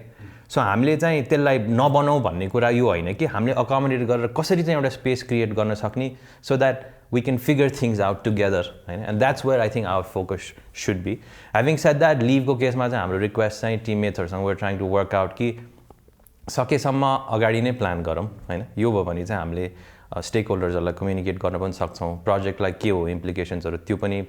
सो हामीले चाहिँ त्यसलाई नबनाऊ भन्ने कुरा यो होइन कि हामीले अकोमोडेट गरेर कसरी चाहिँ एउटा स्पेस क्रिएट गर्न सक्ने so that we can figure things out together right? And that's where I think our focus should be. Having said that, leave ko case ma chai hamro request chai teammates haruसँग we're trying to work out कि सकेसम्म अगाडि नै plan गरौँ हैन यो भयो भने चाहिँ हामीले स्टेकहोल्डर्सहरूलाई कम्युनिकेट गर्न पनि सक्छौँ प्रोजेक्टलाई के हो इम्प्लिकेसन्सहरू त्यो पनि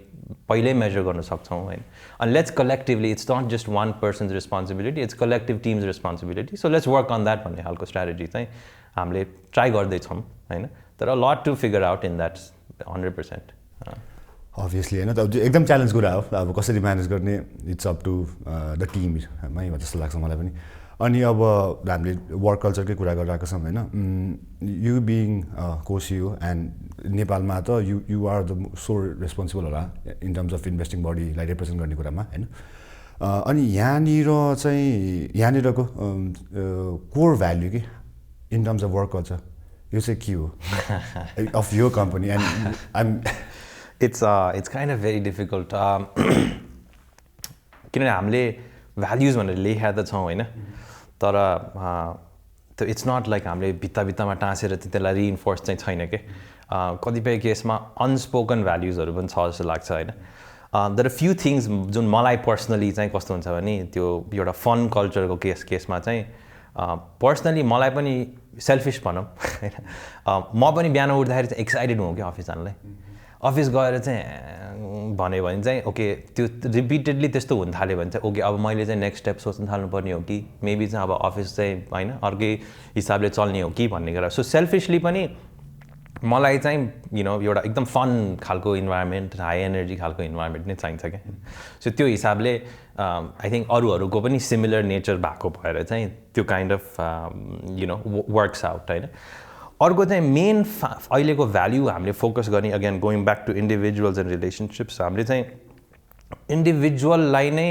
पहिल्यै मेजर गर्न सक्छौँ हैन अनि let's collectively it's not just one person's responsibility it's collective team's responsibility so let's work on that भन्ने खालको स्ट्राटेजी चाहिँ हामीले ट्राई गर्दैछौँ हैन तर a lot to figure out in that 100%. Obviously, होइन त एकदम च्यालेन्ज कुरा हो अब कसरी म्यानेज गर्ने इट्स अप टु द टिममै जस्तो लाग्छ मलाई पनि अनि अब हामीले वर्क कल्चरकै कुरा गरिरहेको छौँ होइन यु बिङ कोसियो एन्ड नेपालमा त यु आर द सोर रेस्पोन्सिबल होला इन टर्म्स अफ इन्भेस्टिङ बडीलाई रिप्रेजेन्ट गर्ने कुरामा होइन अनि यहाँनिरको कोर भ्याल्यु कि in terms of work culture यो चाहिँ के हो अफ यो company and I'm it's kind of very difficult किनभने हामीले भ्याल्युज भनेर लेखेका त छौँ होइन तर त्यो इट्स नट लाइक हामीले भित्तामा टाँसेर त्यसलाई रिइन्फोर्स चाहिँ छैन कि कतिपय केसमा अनस्पोकन भ्याल्युजहरू पनि छ जस्तो लाग्छ होइन देयर आर फ्यु थिङ्स जुन मलाई पर्सनली चाहिँ कस्तो हुन्छ भने त्यो एउटा फन कल्चरको केसमा चाहिँ पर्सनली मलाई पनि सेल्फिस भनौँ होइन म पनि बिहान उठ्दाखेरि चाहिँ एक्साइटेड हुँ कि अफिस जानलाई अफिस गएर चाहिँ भन्यो भने चाहिँ ओके त्यो रिपिटेडली त्यस्तो हुन थाल्यो भने चाहिँ ओके अब मैले चाहिँ नेक्स्ट स्टेप सोच्न थाल्नुपर्ने हो कि मेबी चाहिँ अब अफिस चाहिँ होइन अर्कै हिसाबले चल्ने हो कि भन्ने कुरा सो सेल्फिसली पनि मलाई चाहिँ एउटा एकदम फन खालको इन्भाइरोमेन्ट हाई एनर्जी खालको इन्भाइरोमेन्ट नै चाहिन्छ क्या सो त्यो हिसाबले आई थिङ्क अरूहरूको पनि सिमिलर नेचर भएको भएर चाहिँ त्यो काइन्ड अफ वर्क्स आउट होइन अर्को चाहिँ मेन अहिलेको भ्याल्यु हामीले फोकस गर्ने again going back to individuals and relationships हामीले चाहिँ इन्डिभिजुअललाई नै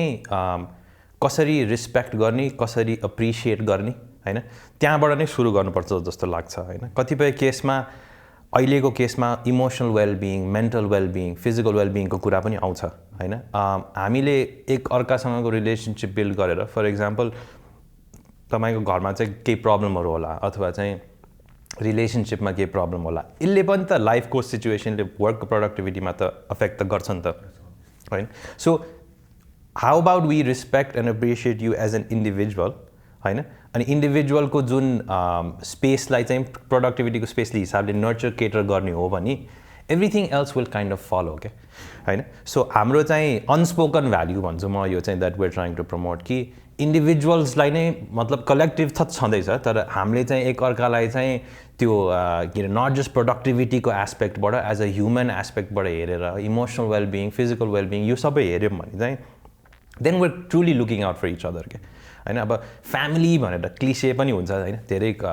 कसरी रिस्पेक्ट गर्ने कसरी एप्रिसिएट गर्ने होइन त्यहाँबाट नै सुरु गर्नुपर्छ जस्तो लाग्छ होइन कतिपय केसमा अहिलेको केसमा emotional wellbeing mental wellbeing physical वेलबिङको कुरा पनि आउँछ होइन हामीले एक अर्कासँगको रिलेसनसिप बिल्ड गरेर फर इक्जाम्पल तपाईँको घरमा चाहिँ केही प्रब्लमहरू होला अथवा चाहिँ रिलेसनसिपमा केही प्रब्लम होला यसले पनि त लाइफको सिचुएसनले वर्कको प्रोडक्टिभिटीमा त अफेक्ट त गर्छ नि त होइन so how about we respect and appreciate you as an individual होइन अनि इन्डिभिजुअलको जुन स्पेसलाई चाहिँ प्रोडक्टिभिटीको स्पेसले हिसाबले नर्चर केटर गर्ने हो भने everything else will kind of follow क्या होइन सो हाम्रो चाहिँ अनस्पोकन भ्याल्यु भन्छु म यो चाहिँ that we're trying to promote कि इन्डिभिजुअल्सलाई नै मतलब कलेक्टिभ त छँदैछ तर हामीले चाहिँ एकअर्कालाई चाहिँ त्यो के अरे नट जस्ट प्रोडक्टिभिटीको एस्पेक्टबाट एज अ ह्युमन एस्पेक्टबाट हेरेर इमोसनल वेलबिङ फिजिकल वेलबिङ यो सबै हेऱ्यौँ भने चाहिँ then we're truly looking out for each other के हैन अब फ्यामिली भनेर क्लिसे पनि हुन्छ हैन धेरै के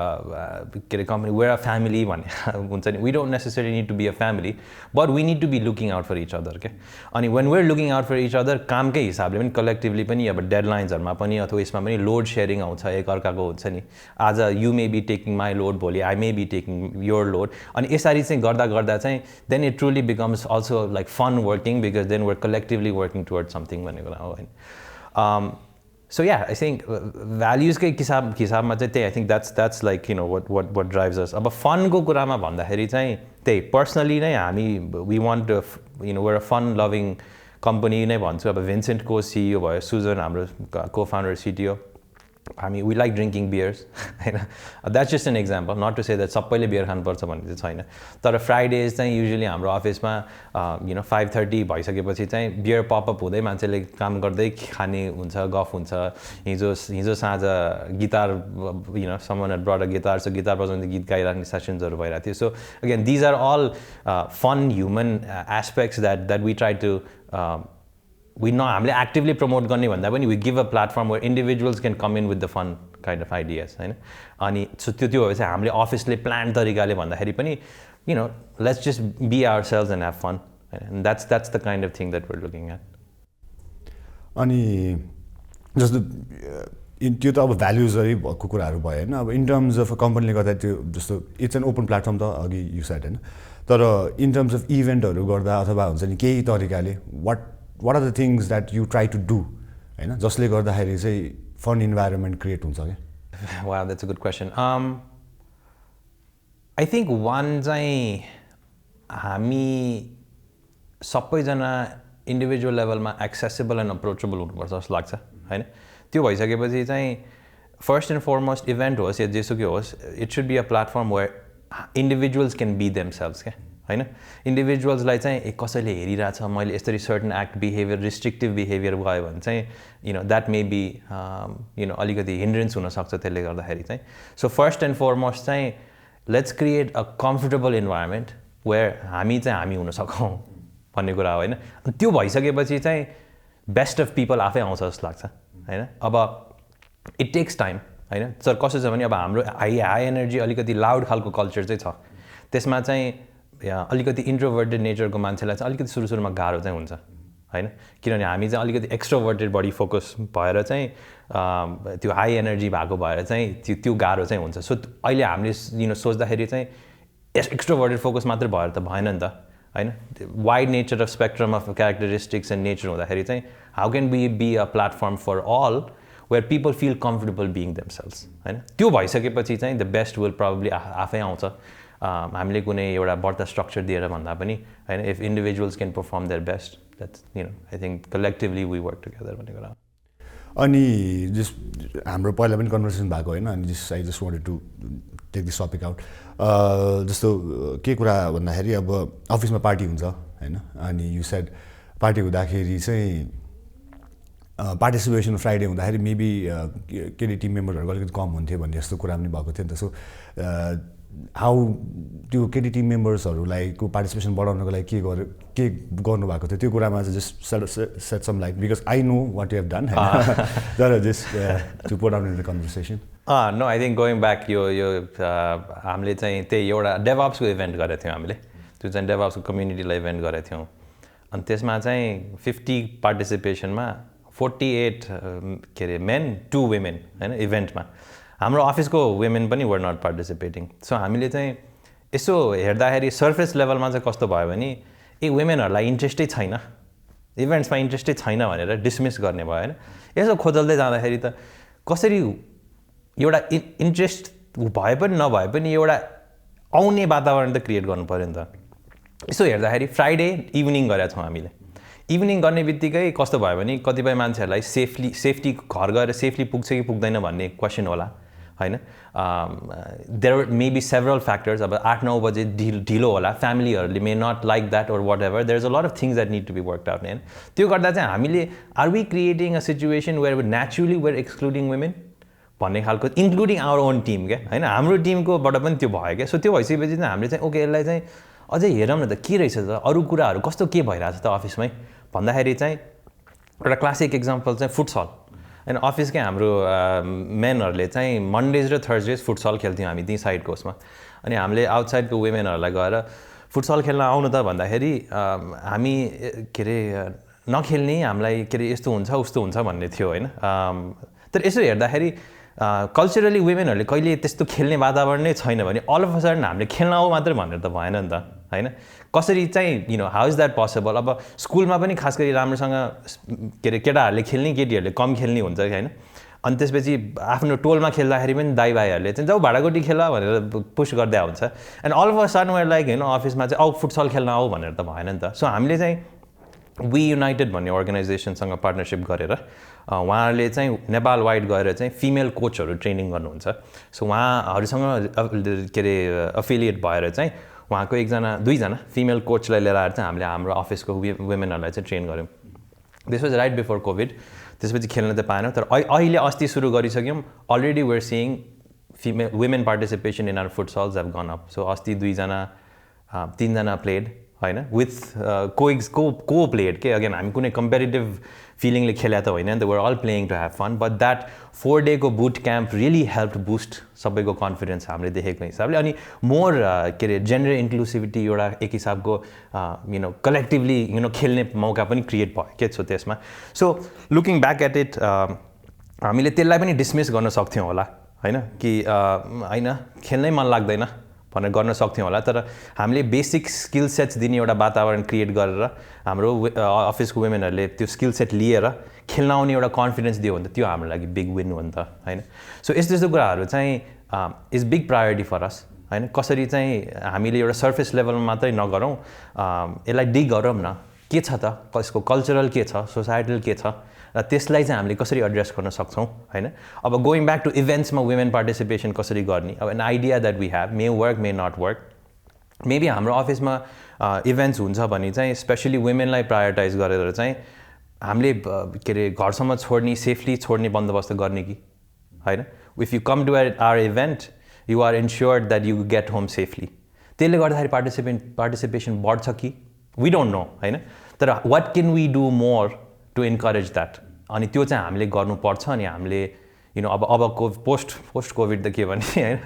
अरे कम्पनी वेयर अ फ्यामिली भन्ने हुन्छ नि we don't necessary need to be a family but we need to be looking out for each other के अनि when we're looking out for each other कामकै हिसाबले पनि कलेक्टिभली पनि अब डेडलाइन्सहरूमा पनि अथवा यसमा पनि लोड सेयरिङ आउँछ एकअर्काको हुन्छ नि आज you may be taking my load भोलि I may be taking your load अनि यसरी चाहिँ गर्दा गर्दा चाहिँ then it truly becomes also like fun working because then we're collectively working toward something भन्ने कुरा हो होइन So yeah, I think values के हिसाबमा चाहिँ त्यही I think that's like you know what drives us. अब fun को कुरामा भन्दाखेरि चाहिँ त्यही personally नै हामी we want to you know we're a fun loving company नै भन्छु अब Vincent को CEO भयो Susan हाम्रो co-founder CTO हामी we like drinking beers हैन that's just an example not to say that सबैले बियर खानुपर्छ भन्ने चाहिँ छैन तर फ्राइडेज चाहिँ युजुअली हाम्रो अफिसमा you know 5:30 भइसकेपछि चाहिँ बियर पपअप हुँदै मान्छेले काम गर्दै खाने हुन्छ गफ हुन्छ हिजो साँझ guitar you know someone had brought a guitar so guitar बजाउँदै गीत गाइराख्ने सेसन्सहरू भइरहेको थियो so again these are all fun human aspects that we try to हामीले एक्टिभली प्रमोट गर्ने भन्दा पनि we give a platform where individuals can come in with the fun kind of ideas होइन अनि सो त्यो भएपछि हामीले अफिसले प्लान तरिकाले भन्दाखेरि पनि you know let's just be ourselves and have fun होइन that's the kind of thing that we're looking at अनि जस्तो त्यो त अब भ्याल्युजै भएको कुराहरू भयो होइन अब इन टर्म्स अफ कम्पनीले गर्दा त्यो जस्तो इट्स एन ओपन प्लेटफर्म त अघि यु सेड होइन तर इन टर्म्स अफ इभेन्टहरू गर्दा अथवा हुन्छ नि केही तरिकाले what are the things that you try to do हैन जसले गर्दाखेरि चाहिँ फन इन्भाइरोमेन्ट क्रिएट हुन्छ के wow that's a good question I think one चाहिँ हामी सबैजना इन्डिभिजुअल लेभलमा एक्सेसिबल एन्ड अप्रोचेबल हुनुपर्छ जस्तो लाग्छ हैन त्यो भइसकेपछि चाहिँ फर्स्ट एन्ड फरमोस्ट इभेन्ट होस् या जेसुकै होस् it should be a platform where individuals can be themselves क्या हैन इन्डिभिजुअल्सलाई चाहिँ कसैले हेरिरहेछ मैले यसरी certain act behaviour restrictive behaviour भयो भने चाहिँ you know that may be you know अलिकति हिन्ड्रेन्स हुनसक्छ त्यसले गर्दाखेरि चाहिँ सो फर्स्ट एन्ड फरमोस्ट चाहिँ let's create a comfortable environment where हामी चाहिँ हामी हुन सकौँ भन्ने कुरा हो होइन त्यो भइसकेपछि चाहिँ बेस्ट अफ पिपल आफै आउँछ जस्तो लाग्छ होइन अब इट टेक्स टाइम होइन सर कस्तो छ भने अब हाम्रो हाई एनर्जी अलिकति लाउड खालको कल्चर चाहिँ छ त्यसमा चाहिँ अलिकति इन्ट्रोभर्टेड नेचरको मान्छेलाई चाहिँ अलिकति सुरुमा गाह्रो चाहिँ हुन्छ होइन किनभने हामी चाहिँ अलिकति एक्स्ट्रोभर्टेड बढी फोकस भएर चाहिँ त्यो हाई एनर्जी भएको भएर चाहिँ त्यो गाह्रो चाहिँ हुन्छ सो अहिले हामीले यु नो सोच्दाखेरि चाहिँ एक्स्ट्रोभर्टेड फोकस मात्रै भएर त भएन नि त होइन wide nature of spectrum of characteristics and nature हुँदाखेरि चाहिँ how can we be a platform for all where people feel comfortable being themselves होइन त्यो भइसकेपछि चाहिँ द बेस्ट विल प्रब्ली आफै आउँछ हामीले कुनै एउटा बढ्ता स्ट्रक्चर दिएर भन्दा पनि होइन if individuals can perform their best that's you know I think collectively we work together भन्ने कुरा अनि जस्ट हाम्रो पहिला पनि कन्भर्सेसन भएको होइन अनि I just wanted to take this topic out जस्तो के कुरा भन्दाखेरि अब अफिसमा पार्टी हुन्छ होइन अनि यु सेड पार्टी हुँदाखेरि चाहिँ पार्टिसिपेसन फ्राइडे हुँदाखेरि मेबी केटी टिम मेम्बरहरूको अलिकति कम हुन्थ्यो भन्ने जस्तो कुरा पनि भएको थियो नि त सो हाउ त्यो केटी टिम मेम्बर्सहरूलाई को पार्टिसिपेसन बढाउनको लागि के गर्नुभएको थियो त्यो कुरामा चाहिँ just set some light because I know what you have done तर just to put out in the conversation no I think going back यो हामीले चाहिँ त्यही एउटा डेभअप्सको इभेन्ट गरेको थियौँ हामीले त्यो चाहिँ डेभअप्सको कम्युनिटीलाई इभेन्ट गरेको थियौँ अनि त्यसमा चाहिँ 50 पार्टिसिपेसनमा 48 के अरे मेन 2 वुमेन होइन इभेन्टमा हाम्रो अफिसको वुमेन पनि वर नट पार्टिसिपेटिङ सो हामीले चाहिँ यसो हेर्दाखेरि सर्फेस लेभलमा चाहिँ कस्तो भयो भने वुमेनहरूलाई इन्ट्रेस्टै छैन इभेन्ट्समा इन्ट्रेस्टै छैन भनेर डिसमिस गर्ने भयो होइन यसो खोजल्दै जाँदाखेरि त कसरी एउटा इन्ट्रेस्ट भए पनि नभए पनि एउटा आउने वातावरण त क्रिएट गर्नु पऱ्यो नि त यसो हेर्दाखेरि फ्राइडे इभिनिङ गरेका छौँ हामीले इभिनिङ गर्ने बित्तिकै कस्तो भयो भने कतिपय मान्छेहरूलाई सेफ्टी घर गएर सेफ्ली पुग्छ कि पुग्दैन भन्ने क्वेसन होला होइन there may be several factors अब 8-9 बजे ढिलो होला फ्यामिलीहरूले मे not like that or what ever there is a lot of things that need to be worked out होइन त्यो गर्दा चाहिँ हामीले are we creating a situation where naturally where excluding women भन्ने खालको इन्क्लुडिङ आवर ओन टिम क्या होइन हाम्रो टिमकोबाट पनि त्यो भयो क्या सो त्यो भइसकेपछि चाहिँ हामीले चाहिँ ओके यसलाई चाहिँ अझै हेरौँ न त के रहेछ त अरू कुराहरू कस्तो के भइरहेछ त अफिसमै भन्दाखेरि चाहिँ एउटा क्लासिक इक्जाम्पल चाहिँ फुटसल अनि अफिसकै हाम्रो मेनहरूले चाहिँ मन्डेज र थर्सडेज फुटसल खेल्थ्यौँ हामी त्यहीँ साइड कोर्समा अनि हामीले आउटसाइडको वुमेनहरूलाई गएर फुटसल खेल्न आउनु त भन्दाखेरि हामी के अरे नखेल्ने हामीलाई के अरे यस्तो हुन्छ उस्तो हुन्छ भन्ने थियो होइन तर यसो हेर्दाखेरि कल्चरली वुमेनहरूले कहिले त्यस्तो खेल्ने वातावरण नै छैन भने अल अफ अ सडन हामीले खेल्न आऊ मात्रै भनेर त भएन नि त होइन कसरी चाहिँ हाउ इज द्याट पोसिबल अब स्कुलमा पनि खास गरी राम्रोसँग के अरे केटाहरूले खेल्ने केटीहरूले कम खेल्ने हुन्छ होइन अनि त्यसपछि आफ्नो टोलमा खेल्दाखेरि पनि दाइ भाइहरूले चाहिँ जाऊ भाँडाकुटी खेल भनेर पुस गर्दै हुन्छ and all of a sudden we're like होइन अफिसमा चाहिँ आऊ फुटसल खेल्न आऊ भनेर त भएन नि त सो हामीले चाहिँ वी युनाइटेड भन्ने अर्गनाइजेसनसँग पार्टनरसिप गरेर उहाँहरूले चाहिँ नेपाल वाइड गएर चाहिँ फिमेल कोचहरू ट्रेनिङ गर्नुहुन्छ सो उहाँहरूसँग के अरे एफिलिएट भएर चाहिँ उहाँको दुईजना फिमेल कोचलाई लिएर आएर चाहिँ हामीले हाम्रो अफिसको वुमेनहरूलाई चाहिँ ट्रेन गऱ्यौँ this was right before Covid त्यसपछि खेल्न त पाएनौँ तर अहिले अस्ति सुरु गरिसक्यौँ already we're seeing women participation in our futsals have gone up so अस्ति 3जना प्लेड होइन विथ को प्लेड के अगेन हामी कुनै कम्पेरिटिभ फिलिङले खेल्या त होइन नि त we're all playing to have fun but that 4 डेको boot camp really help boost सबैको कन्फिडेन्स हामीले देखेको हिसाबले अनि मोर के अरे जेन्डर इन्क्लुसिभिटी एउटा एक हिसाबको कलेक्टिभली खेल्ने मौका पनि क्रिएट भयो के छ त्यसमा so looking back at it हामीले त्यसलाई पनि डिसमिस गर्न सक्थ्यौँ होला होइन कि होइन खेल्नै मन लाग्दैन भनेर गर्न सक्थ्यौँ होला तर हामीले बेसिक स्किल सेट्स दिने एउटा वातावरण क्रिएट गरेर हाम्रो अफिसको वुमेनहरूले त्यो स्किल सेट लिएर खेल्न आउने एउटा कन्फिडेन्स दियो भने त त्यो हाम्रो लागि बिग विन हो नि त होइन सो यस्तो कुराहरू चाहिँ इज बिग प्रायोरिटी फर अस होइन कसरी चाहिँ हामीले एउटा सर्फेस लेभलमा मात्रै नगरौँ यसलाई डिग गरौँ न के छ त कसको कल्चरल के छ सोसाइटल के छ र त्यसलाई चाहिँ हामीले कसरी एड्रेस गर्न सक्छौँ होइन अब गोइङ ब्याक टु इभेन्ट्समा वुमेन पार्टिसिपेसन कसरी गर्ने अब an idea that we have may work may not work maybe हाम्रो अफिसमा इभेन्ट्स हुन्छ भने चाहिँ स्पेसली वुमेनलाई प्रायोरिटाइज गरेर चाहिँ हामीले के अरे घरसम्म छोड्ने सेफली छोड्ने बन्दोबस्त गर्ने कि होइन if you come to our event you are insured that you get home safely त्यसले गर्दाखेरि पार्टिसिपेसन बढ्छ कि वी डोन्ट नो होइन तर what can we do more to encourage that अनि त्यो चाहिँ हामीले गर्नुपर्छ अनि हामीले अबको पोस्ट कोभिड त के भने होइन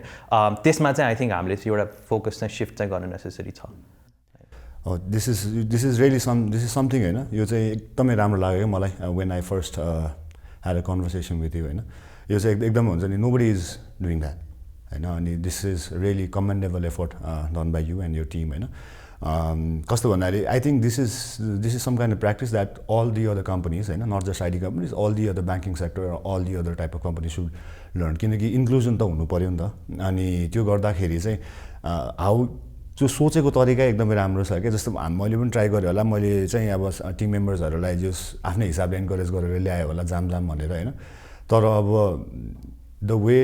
त्यसमा चाहिँ आई थिङ्क हामीले एउटा फोकस चाहिँ सिफ्ट चाहिँ गर्नु नेसेसरी छ दिस इज रियली समथिङ होइन यो चाहिँ एकदमै राम्रो लाग्यो मलाई when I first had a conversation with you होइन यो चाहिँ एकदम हुन्छ नि नोबडी इज डुइङ द्याट होइन अनि this is really commendable effort done by you and your team होइन कस्तो भन्दाखेरि I think this is some kind of practice that all the other companies होइन not just IT companies all the other banking sector all the other type of company should learn किनकि inclusion त हुनु पऱ्यो नि त अनि त्यो गर्दाखेरि चाहिँ हाउ जो सोचेको तरिका एकदमै राम्रो छ क्या जस्तो मैले पनि ट्राई गरेँ होला मैले चाहिँ अब टिम मेम्बर्सहरूलाई जस आफ्नै हिसाबले इन्करेज गरेर ल्यायो होला जाम भनेर होइन तर अब द वे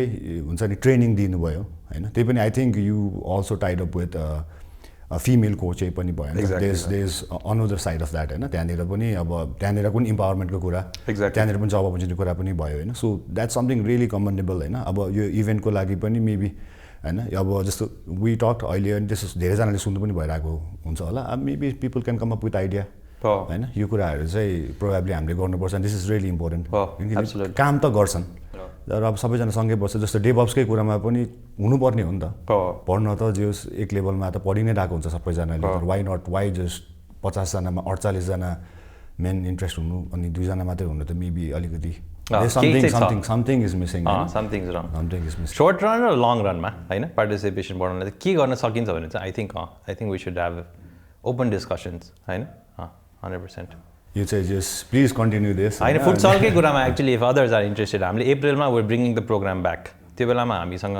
हुन्छ नि ट्रेनिङ दिनुभयो होइन त्यही पनि I think you also tied up with female coach पनि भयो देज अनदर साइड अफ द्याट होइन त्यहाँनिर पनि इम्पावरमेन्टको कुरा त्यहाँनिर पनि जब अपर्च्युनिटीको कुरा पनि भयो होइन so that something really commendable होइन अब यो इभेन्टको लागि पनि मेबी होइन अब जस्तो वी टक अहिले अनि त्यस्तो धेरैजनाले सुन्नु पनि भइरहेको हुन्छ होला अब maybe people can come up with idea होइन यो कुराहरू चाहिँ प्रोभाब्ली हामीले गर्नुपर्छ दिस इज रियली इम्पोर्टेन्ट काम त गर्छन् तर अब सबैजना सँगै बस्छ जस्तो डेभअप्सकै कुरामा पनि हुनुपर्ने हो नि त पढ्न त जे एक लेभलमा त पढि नै रहेको हुन्छ सबैजनाले वाइ जस्ट 50जनामा 48जना मेन इन्ट्रेस्ट हुनु अनि 2जना मात्रै हुनु त मेबी अलिकति something is missing. Something is wrong. Something is missing. Short run or long run ma, होइन participation बढाउनलाई के गर्न सकिन्छ भने चाहिँ I think we should have open discussions, होइन 100%. You say just please continue this. होइन फुटसलकै कुरामा actually if others are interested हामीले अप्रिलमा we're bringing the program back. त्यो बेलामा हामीसँग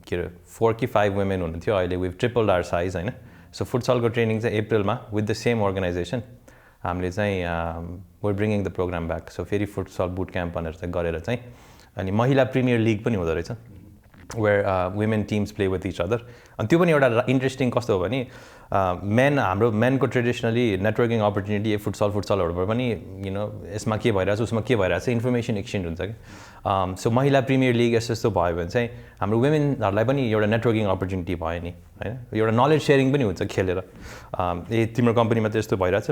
के अरे 4 कि 5 women हुनुहुन्थ्यो अहिले we've tripled our size होइन so फुटसलको ट्रेनिङ चाहिँ अप्रिलमा with the same organization हामीले चाहिँ we're bringing the program back. So फेरि फुटसल बुट क्याम्प भनेर चाहिँ गरेर चाहिँ अनि महिला प्रिमियर लिग पनि हुँदो रहेछ where women teams play with each other. अनि त्यो पनि एउटा इन्ट्रेस्टिङ कस्तो हो भने हाम्रो मेनको ट्रेडिसनली नेटवर्किङ अपर्च्युनिटी फुटसलहरूबाट पनि यसमा के भइरहेछ उसमा के भइरहेछ इन्फर्मेसन एक्सचेन्ज हुन्छ कि सो महिला प्रिमियर लिग यस्तो भयो भने चाहिँ हाम्रो वुमेनहरूलाई पनि एउटा नेटवर्किङ अपर्च्युनिटी भयो नि होइन एउटा नलेज सेयरिङ पनि हुन्छ खेलेर तिम्रो कम्पनीमा त यस्तो भइरहेछ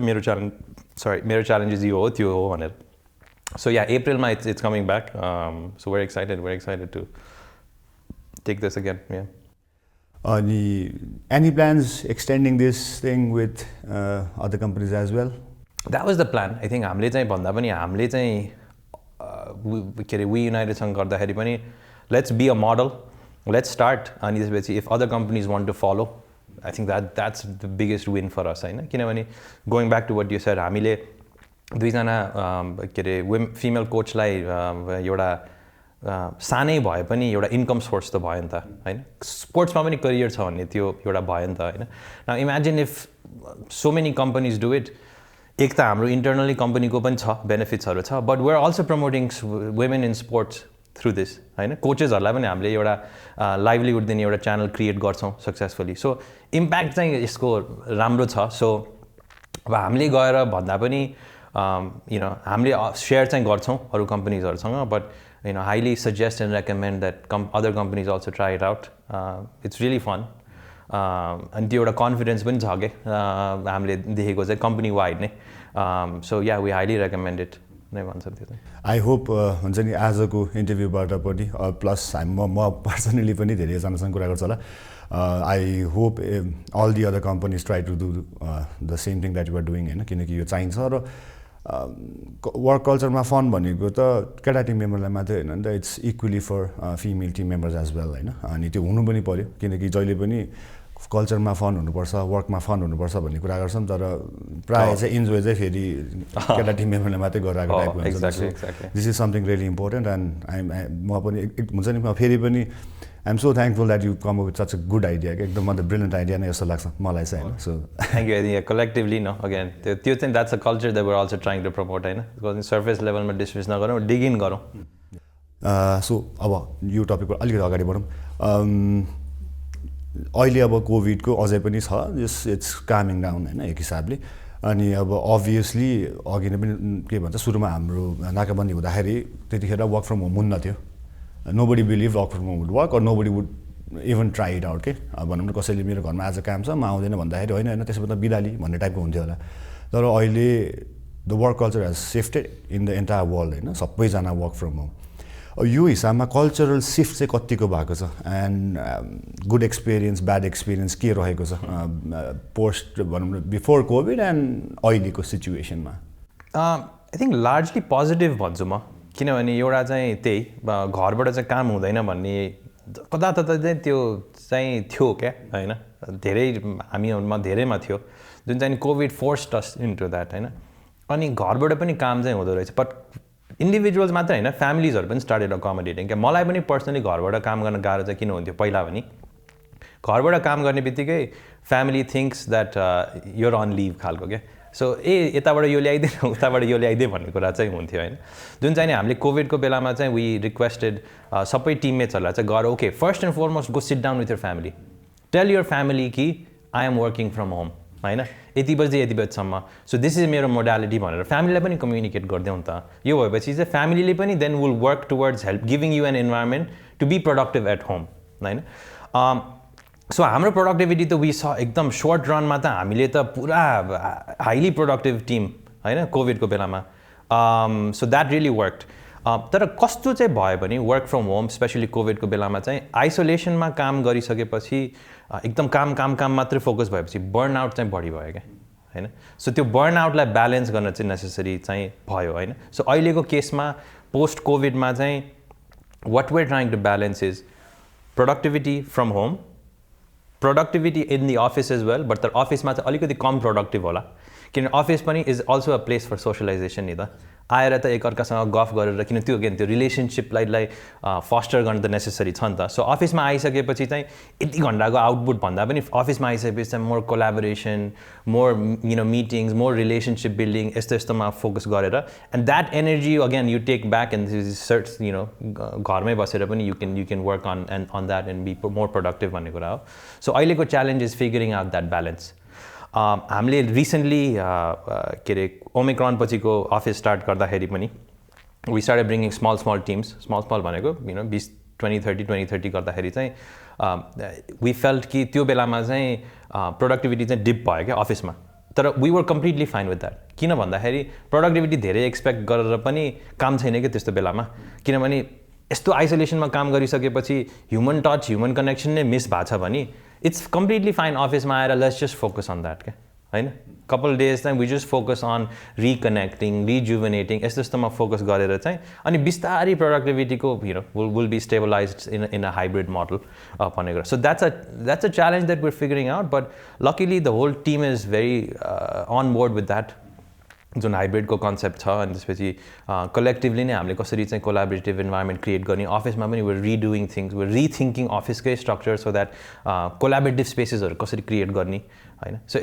मेरो च्यालेन्जेस यो हो त्यो हो भनेर So yeah, April it's coming back. So we're excited to take this again. Yeah. Any plans extending this thing with other companies as well? That was the plan. I think हामीले चाहिँ भन्दा पनि हामीले चाहिँ के अरे We United सँग गर्दाखेरि पनि let's be a model, let's start, अनि त्यसपछि if other companies want to follow, I think that's the biggest win for us हैन. किनभने going back to what you said, हामीले दुईजना के अरे फिमेल कोचलाई एउटा सानै भए पनि एउटा इन्कम सोर्स त भयो नि त हैन. स्पोर्ट्समा पनि करियर छ भन्ने त्यो एउटा भयो नि त हैन. Now imagine if so many companies do it. एक त हाम्रो इन्टरनली कम्पनीको पनि छ बेनिफिट्सहरू छ, but we are also promoting women in sports through this हैन. कोचेसहरूलाई पनि हामीले एउटा लाइभलीहुड दिने एउटा च्यानल क्रिएट गर्छौँ सक्सेसफुली. सो इम्प्याक्ट चाहिँ यसको राम्रो छ. सो अब हामीले गएर भन्दा पनि हामीले सेयर चाहिँ गर्छौँ अरू कम्पनीजहरूसँग, but highly suggest and recommend that other companies also try it out. It's really fun. And त्यो एउटा कन्फिडेन्स पनि छ के हामीले देखेको चाहिँ कम्पनी वाइड नै. So yeah we highly recommend it नै भन्छ त्यो चाहिँ. आई होप हुन्छ नि आजको इन्टरभ्यूबाट पनि प्लस म पर्सनली पनि धेरैजनासँग कुरा गर्छु होला. I hope all the other companies try to do the same thing that you are doing होइन. किनकि यो चाहिन्छ र वर्क कल्चरमा फन भनेको त केटा टिम मेम्बरलाई मात्रै होइन नि त, it's equally for female team members as well होइन. अनि त्यो हुनु पनि पऱ्यो, किनकि जहिले पनि कल्चरमा फन हुनुपर्छ, वर्कमा फन हुनुपर्छ भन्ने कुरा गर्छौँ, तर प्रायः चाहिँ इन्जोय चाहिँ फेरि केटा टिम मेम्बरले मात्रै गराएको टाइपको हुन्छ. This is something really important. And म पनि हुन्छ नि, म फेरि पनि I am so thankful that you come with such a good idea कि एकदम मतलब ब्रिलियन्ट आइडिया नै जस्तो लाग्छ मलाई चाहिँ होइन. So thank you. I think collectively न अगेन त्यो चाहिँ that's a culture that we are also trying to promote होइन. सर्फेस लेभलमा डिस्कस नगरौँ, डिग इन गरौँ. सो अब यो टपिकको अलिकति अगाडि बढौँ. अहिले अब कोभिडको अझै पनि छ, इट्स कामिङ डाउन होइन एक हिसाबले. अनि अब अभियसली अघि नै पनि के भन्छ सुरुमा हाम्रो नाकाबन्दी हुँदाखेरि त्यतिखेर वर्क फ्रम होम हुन्न थियो. Nobody believed work from home would work, or nobody would even try it out के. अब भनौँ न कसैले मेरो घरमा आज काम छ म आउँदैन भन्दाखेरि होइन होइन त्यसो त बिदाली भन्ने टाइपको हुन्थ्यो होला. तर अहिले the work culture has shifted in the entire world होइन. सबैजना वर्क फ्रम होम. यो हिसाबमा कल्चरल सिफ्ट चाहिँ कतिको भएको छ, and good experience bad experience के रहेको छ पोस्ट भनौँ न बिफोर कोभिड एन्ड अहिलेको सिचुएसनमा? आई थिङ्क लार्जली पोजिटिभ भन्छु म. किनभने एउटा चाहिँ त्यही घरबाट चाहिँ काम हुँदैन भन्ने कता चाहिँ त्यो चाहिँ थियो क्या होइन. धेरै हामीहरूमा धेरैमा थियो जुन चाहिँ covid forced us into that होइन. अनि घरबाट पनि काम चाहिँ हुँदो रहेछ. बट इन्डिभिजुअल्स मात्रै होइन, फ्यामिलीजहरू पनि स्टार्टेड अकोमोडेटिङ क्या. मलाई पनि पर्सनली घरबाट काम गर्न गाह्रो चाहिँ किन हुन्थ्यो पहिला भने घरबाट काम गर्ने बित्तिकै family thinks that you're on leave खालको क्या. सो यताबाट यो ल्याइदे उताबाट यो ल्याइदे भन्ने कुरा चाहिँ हुन्थ्यो होइन. जुन चाहिँ हामीले कोभिडको बेलामा चाहिँ वी रिक्वेस्टेड सबै टिममेट्सहरूलाई चाहिँ गर okay first and foremost go sit down with your family, tell your family कि I am working from home होइन, यति बजी यति बजीसम्म. सो दिस इज मेरो मोडालिटी भनेर फ्यामिलीलाई पनि कम्युनिकेट गरिदेऊ नि त. यो भएपछि चाहिँ फ्यामिलीले पनि then will work towards help giving you an environment to be productive at home होइन. सो हाम्रो प्रोडक्टिभिटी त वी स एकदम सर्ट रनमा त हामीले त पुरा हाइली प्रोडक्टिभ टिम होइन कोभिडको बेलामा. So that really worked. तर कस्तो चाहिँ भयो भने वर्क फ्रम होम स्पेसली कोभिडको बेलामा चाहिँ आइसोलेसनमा काम गरिसकेपछि एकदम काम मात्रै फोकस भएपछि बर्न आउट चाहिँ बढी भयो क्या होइन. सो त्यो बर्न आउटलाई ब्यालेन्स गर्न चाहिँ नेसेसरी चाहिँ भयो होइन. सो अहिलेको केसमा पोस्ट कोभिडमा चाहिँ what we're trying to balance is productivity from home, productivity in the office as well. But तर अफिसमा चाहिँ अलिकति कम प्रोडक्टिभ होला किनभने अफिस पनि is also a place for socialisation नि त. आएर त एकअर्कासँग गफ गरेर किन त्यो त्यो रिलेसनसिपलाई फस्टर गर्न त नेसेसरी छ नि त. सो अफिसमा आइसकेपछि चाहिँ यति घन्टाको आउटपुट भन्दा पनि अफिसमा आइसकेपछि चाहिँ more collaboration, more meetings, more relationship building यस्तोमा फोकस गरेर and that energy again you take back and search घरमै बसेर पनि you can work on that and be more productive भन्ने कुरा हो. सो अहिलेको challenge is figuring out that balance. हामीले रिसेन्टली के अरे ओमिक्रोन पछिको अफिस स्टार्ट गर्दाखेरि पनि we started bringing small teams. Small भनेको 20-30 गर्दाखेरि चाहिँ वी फेल्ट कि त्यो बेलामा चाहिँ प्रोडक्टिभिटी चाहिँ डिप भयो क्या अफिसमा तर we were completely fine with that किन भन्दाखेरि प्रोडक्टिभिटी धेरै एक्सपेक्ट गरेर पनि काम छैन कि त्यस्तो बेलामा किनभने यस्तो आइसोलेसनमा काम गरिसकेपछि ह्युमन टच ह्युमन कनेक्सन नै मिस भएको छ भने इट्स कम्प्लिटली फाइन अफिसमा आएर let's just focus on that क्या होइन कपाल डेज चाहिँ we just focus on reconnecting rejuvenating यस्तो यस्तोमा फोकस गरेर चाहिँ अनि बिस्तारै प्रोडक्टिभिटीको will be stabilise in a hybrid model भन्ने कुरा so that's a challenge that we're figuring out but luckily the whole team is very on board with that जुन हाइब्रिडको कन्सेप्ट छ अनि त्यसपछि कलेक्टिभली नै हामीले कसरी चाहिँ कोलाबोरेटिभ इन्भाइरोमेन्ट क्रिएट गर्ने अफिसमा पनि we're redoing things we're rethinking अफिसकै स्ट्रक्चर सो द्याट कोलाबोरेटिभ स्पेसेसहरू कसरी क्रिएट गर्ने होइन सो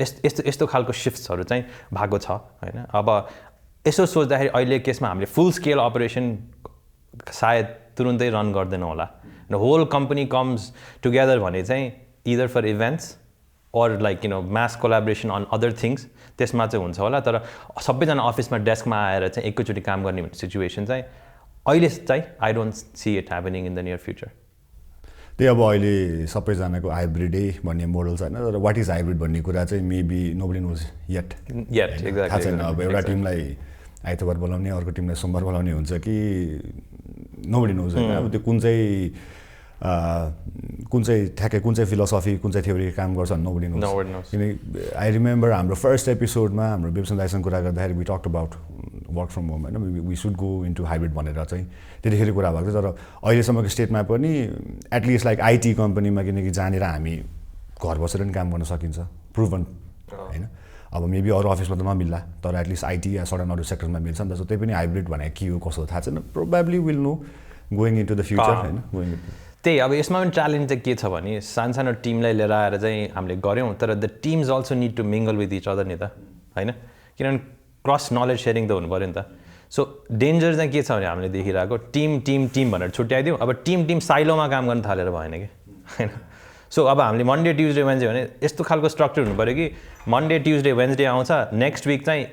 यस्तो खालको सिफ्ट्सहरू चाहिँ भएको छ होइन अब यसो सोच्दाखेरि अहिले केसमा हामीले फुल स्केल अपरेसन सायद तुरुन्तै रन गर्दैनौँ होला the whole company comes together भने चाहिँ either for events or like mass collaboration on other things त्यसमा चाहिँ हुन्छ होला तर सबैजना अफिसमा डेस्कमा आएर चाहिँ एकैचोटि काम गर्ने सिचुएसन चाहिँ अहिले चाहिँ I don't see it happening in the near future त्यही अब अहिले सबैजनाको हाइब्रिडै भन्ने मोडल छ होइन तर वाट इज हाइब्रिड भन्ने कुरा चाहिँ मेबी नोबडी नोज येट थाहा छैन अब एउटा टिमलाई आइतबार बोलाउने अर्को टिमलाई सोमबार बोलाउने हुन्छ कि नोबडी नोज होइन अब त्यो कुन चाहिँ ठ्याक्कै कुन चाहिँ फिलोसफी कुन चाहिँ थ्योरी काम गर्छ भने नोबडी नोज किनकि आई रिमेम्बर हाम्रो फर्स्ट एपिसोडमा हाम्रो बेबसन दाइसँग कुरा गर्दाखेरि we talk about work from home होइन we should go into hybrid भनेर चाहिँ त्यतिखेर कुरा भएको थियो तर अहिलेसम्मको स्टेटमा पनि एटलिस्ट लाइक आइटी कम्पनीमा किनकि जहाँनिर हामी घर बसेर पनि काम गर्न सकिन्छ प्रुभन होइन अब मेबी अरू अफिसमा त नमिल्ला तर एटलिस्ट आइटी या सडन अरू सेक्टरमा मिल्छ नि त सो त्यही पनि हाइब्रिड भनेको के हो कसो थाहा छैन probably will know going into the future होइन त्यही अब यसमा पनि च्यालेन्ज चाहिँ के छ भने सानो टिमलाई लिएर आएर चाहिँ हामीले गऱ्यौँ तर the teams also need to mingle with each other नि त होइन किनभने क्रस नलेज सेयरिङ त हुनु पऱ्यो नि त सो डेन्जर चाहिँ के छ भने हामीले देखिरहेको टिम भनेर छुट्याइदिउँ अब टिम साइलोमा काम गर्न थालेर भएन कि होइन सो अब हामीले मन्डे ट्युजडे वेन्सडे भने यस्तो खालको स्ट्रक्चर हुनु पऱ्यो कि मन्डे ट्युजडे वेन्सडे आउँछ नेक्स्ट विक चाहिँ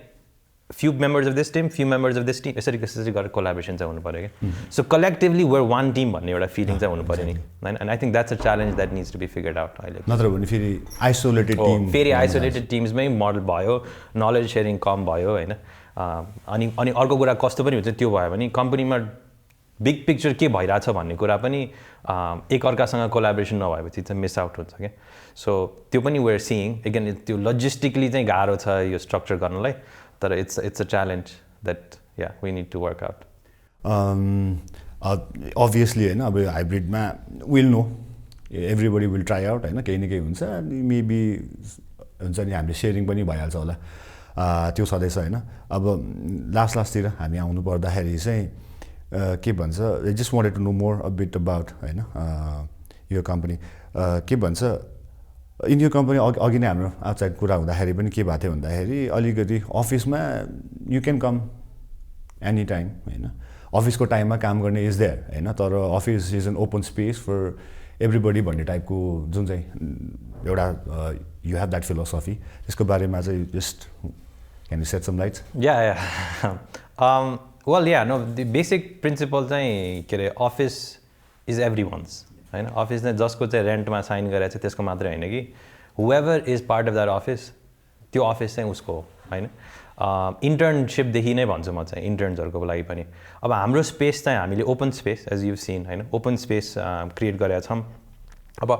few members of this team, few members of this team, यसरी गरेर कोलाबोरेसन चाहिँ हुनु पऱ्यो कि so collectively we're one team भन्ने एउटा फिलिङ चाहिँ हुनु पऱ्यो नि होइन and I think that's a challenge that needs to be figured out अहिले नत्र भने फेरि आइसोलेटेड टिम्समै मोडल भयो नलेज सेयरिङ कम भयो होइन अनि अर्को कुरा कस्तो पनि हुन्छ त्यो भयो भने कम्पनीमा बिग पिक्चर के भइरहेछ भन्ने कुरा पनि एकअर्कासँग कोलाबोरेसन नभएपछि चाहिँ मिस आउट हुन्छ क्या सो त्यो पनि वेयर सिइङ एगेन त्यो लजिस्टिकली चाहिँ गाह्रो छ यो स्ट्रक्चर गर्नलाई तर it's a challenge that we need to work out. Obviously होइन अब हाइब्रिडमा will know everybody will try out होइन केही न केही हुन्छ अनि मेबी हुन्छ नि हामीले सेयरिङ पनि भइहाल्छ होला त्यो छँदैछ होइन अब लास्टतिर हामी आउनु पर्दाखेरि चाहिँ के भन्छ I just wanted to know more a bit about होइन यो कम्पनी के भन्छ इन यो कम्पनी अघि नै हाम्रो आउटसाइड कुरा हुँदाखेरि पनि के भएको थियो भन्दाखेरि अलिकति अफिसमा you can come any time होइन अफिसको टाइममा काम गर्ने इज देयर होइन तर office is an open space for everybody भन्ने टाइपको जुन चाहिँ एउटा यु हेभ द्याट फिलोसफी त्यसको बारेमा चाहिँ just can you set some lights well know the basic principle चाहिँ के अरे अफिस इज एभ्री वान्स होइन अफिस नै जसको चाहिँ रेन्टमा साइन गरेर चाहिँ त्यसको मात्रै होइन कि whoever is part of that office त्यो अफिस चाहिँ उसको हो होइन इन्टर्नसिपदेखि नै भन्छु म चाहिँ इन्टर्न्सहरूको लागि पनि अब हाम्रो स्पेस चाहिँ हामीले open space as you seen होइन ओपन स्पेस क्रिएट गरेका छौँ अब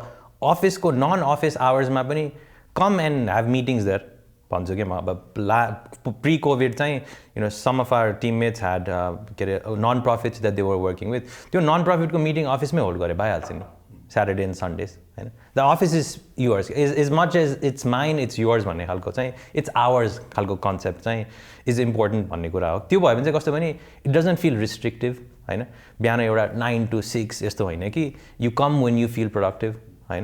अफिसको नन अफिस आवर्समा पनि come and have meetings there भन्छु कि म अब प्री कोभिड चाहिँ some of our teammates had के अरे non profits that they were working with त्यो नन प्रफिटको मिटिङ अफिसमै होल्ड गरेर भइहाल्छ नि स्याटरडे एन्ड सन्डेज होइन the office is yours is much as it's mine it's yours भन्ने खालको चाहिँ इट्स आवर्स खालको कन्सेप्ट चाहिँ इज इम्पोर्टेन्ट भन्ने कुरा हो त्यो भयो भने चाहिँ कस्तो भने इट डजन्ट फिल रिस्ट्रिक्टिभ होइन बिहान एउटा 9 to 6 यस्तो होइन कि you come when you feel productive होइन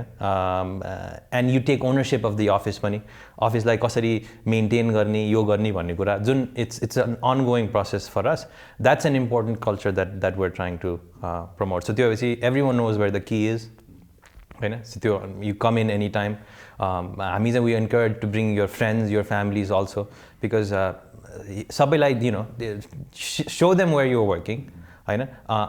and you take ownership of the office पनि अफिसलाई कसरी मेन्टेन गर्ने यो गर्ने भन्ने कुरा जुन it's an ongoing process for us that's an important culture that we're trying to promote so त्यो भएपछि everyone knows where the key is होइन सो त्यो you come in any time हामी चाहिँ we encourage to bring your friends your families also because सबैलाई so them where you're working होइन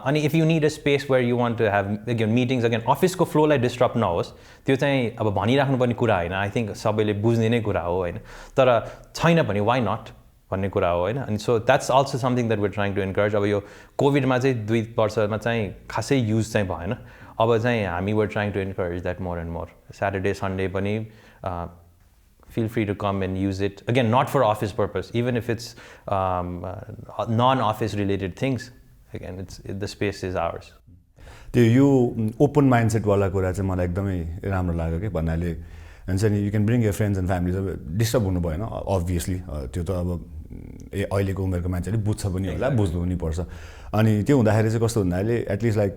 अनि if you need a space where you want to have again meetings again अफिसको फ्लोलाई disturb नहोस् त्यो चाहिँ अब भनिराख्नुपर्ने कुरा होइन आई थिङ्क सबैले बुझ्ने नै कुरा हो होइन तर छैन भने वाइ नट भन्ने कुरा हो होइन अनि so that's also something that we're trying to encourage अब यो कोभिडमा चाहिँ 2 वर्षमा चाहिँ खासै युज चाहिँ भएन अब चाहिँ हामी we're trying to encourage that more and more Saturday Sunday पनि feel free to come and use it again not for office purpose even if it's non-office related things again the space is ours त्यो यो open mindset वाला कुरा चाहिँ मलाई एकदमै राम्रो लाग्यो के भन्नाले हुन्छ नि you can bring your friends and family अब डिस्टर्ब हुनु भएन अभियसली त्यो त अब अहिलेको उमेरको मान्छेले बुझ्छ पनि होला बुझ्नु पनि पर्छ अनि त्यो हुँदाखेरि चाहिँ कस्तो भन्नाले एटलिस्ट लाइक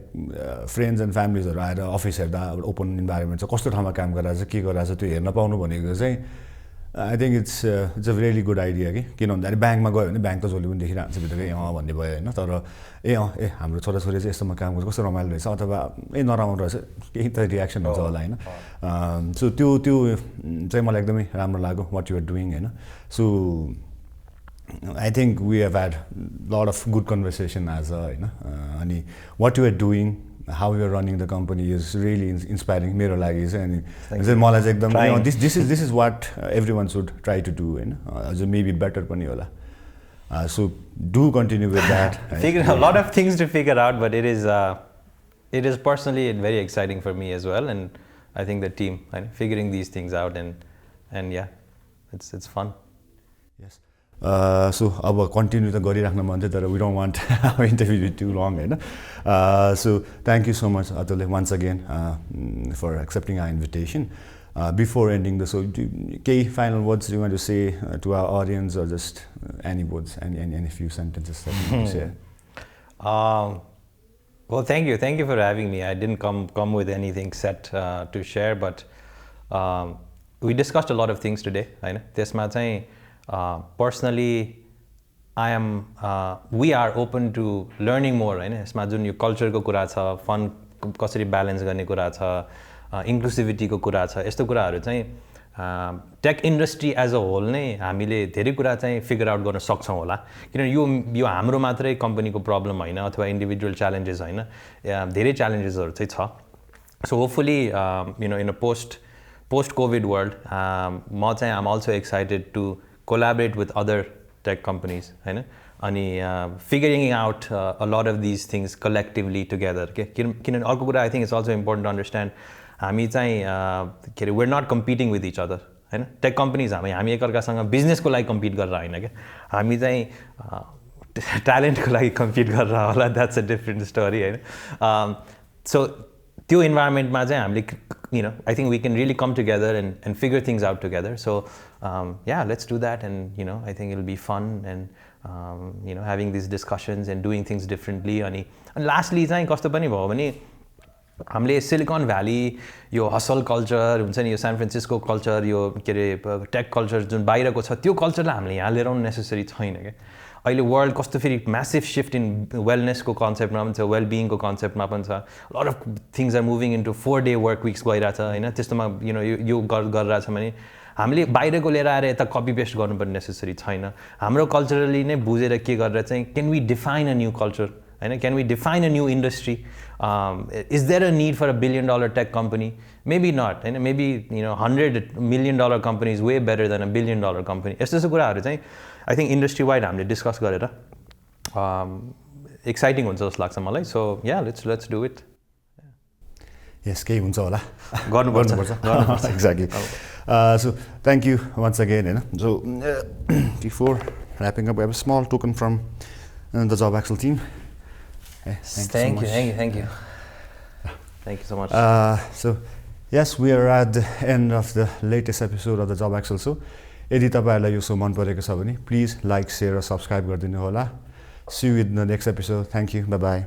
फ्रेन्ड्स एन्ड फ्यामिलीजहरू आएर अफिस हेर्दा अब ओपन इन्भाइरोमेन्ट छ कस्तो ठाउँमा काम गरिरहेको छ के गरिरहेको छ त्यो हेर्न पाउनु भनेको चाहिँ I think it's a very good idea कि किन भन्दाखेरि ब्याङ्कमा गयो भने ब्याङ्क त जसले पनि देखिरहन्छ भित्रकै भन्ने भयो होइन तर हाम्रो छोराछोरी चाहिँ यस्तोमा काम गर्छ कस्तो रमाइलो रहेछ अथवा नराम्रो रहेछ केही त रियाक्सन हुन्छ होला होइन सो त्यो चाहिँ मलाई एकदमै राम्रो लाग्यो वाट युआर डुइङ होइन so I think we have had a lot of good conversation as होइन अनि what you are doing how you are running the company is really inspiring मेरो लागि चाहिँ अनि मलाई चाहिँ एकदम this is what everyone should try to do होइन अझ maybe better पनि होला so do continue with that figure a lot of things to figure out but it is personally very exciting for me as well and I think the team figuring these things out and yeah it's fun yes so अब continue त गरिराख्न मन थियो तर we don't want our interview too long होइन so thank you so much Atul once again for accepting our invitation before ending the so केही final words you want to say to our audience or just any words any few sentences well thank you for having me I didn't come with anything set to share but we discussed a lot of things today होइन त्यसमा चाहिँ personally I am we are open to learning more होइन यसमा जुन यो कल्चरको कुरा छ फन कसरी ब्यालेन्स गर्ने कुरा छ इन्क्लुसिभिटीको कुरा छ यस्तो कुराहरू चाहिँ tech industry as a whole नै हामीले धेरै कुरा चाहिँ फिगर आउट गर्न सक्छौँ होला किनभने यो हाम्रो मात्रै कम्पनीको प्रब्लम होइन अथवा इन्डिभिजुअल च्यालेन्जेस होइन धेरै च्यालेन्जेसहरू चाहिँ छ so hopefully in a post COVID world म चाहिँ I'm also excited to collaborate with other tech companies होइन अनि figuring out a lot of these things collectively together किनभने अर्को कुरा I think it's also important to understand हामी चाहिँ के अरे we're not competing with each other होइन टेक कम्पनीज हामी एकअर्कासँग बिजनेसको लागि कम्पिट गरेर होइन क्या हामी चाहिँ ट्यालेन्टको लागि कम्पिट गरेर होला द्याट्स अ डिफ्रेन्ट स्टोरी होइन सो त्यो इन्भाइरोमेन्टमा चाहिँ हामीले I think we can really come together and figure things out together so let's do that and I think it'll be fun and having these discussions and doing things differently अनि lastly चाहिँ कस्तो पनि भयो भने हामीले silicon valley यो hustle culture हुन्छ नि यो सान फ्रान्सिस्को कल्चर यो के अरे टेक कल्चर जुन बाहिरको छ त्यो कल्चरलाई हामीले यहाँ लिएर आउनु नेसेसरी छैन क्या अहिले वर्ल्ड कस्तो फेरि म्यासिभ शिफ्ट इन वेलनेसको कन्सेप्टमा पनि छ वेलबिङको कन्सेप्टमा पनि छ lot of things are moving into 4 day work weeks गइरहेछ होइन त्यस्तोमा यो गरिरहेछ भने हामीले बाहिरको लिएर आएर यता कपी पेस्ट गर्नुपर्ने नेसेसरी छैन हाम्रो कल्चरली नै बुझेर के गरेर चाहिँ can we define a new culture होइन can we define a new industry is there a need for a $1 billion tech company maybe not होइन maybe $100 million company is way better than $1 billion company यस्तो यस्तो कुराहरू चाहिँ I think industry wide हामीले discuss गरेर exciting हुन्छ जस्तो लाग्छ मलाई सो लेट्स डु इट यस केही हुन्छ होला गर्नुपर्छ exactly so thank you once again होइन so before rapping up a small token from the JobAxle team. Thank you so much. So yes, we are at the end of the latest episode of the JobAxle Show. यदि तपाईहरुलाई यो show मन परेको छ भने please like share र subscribe गरिदिनु होला. See you in the next episode. Thank you. Bye bye.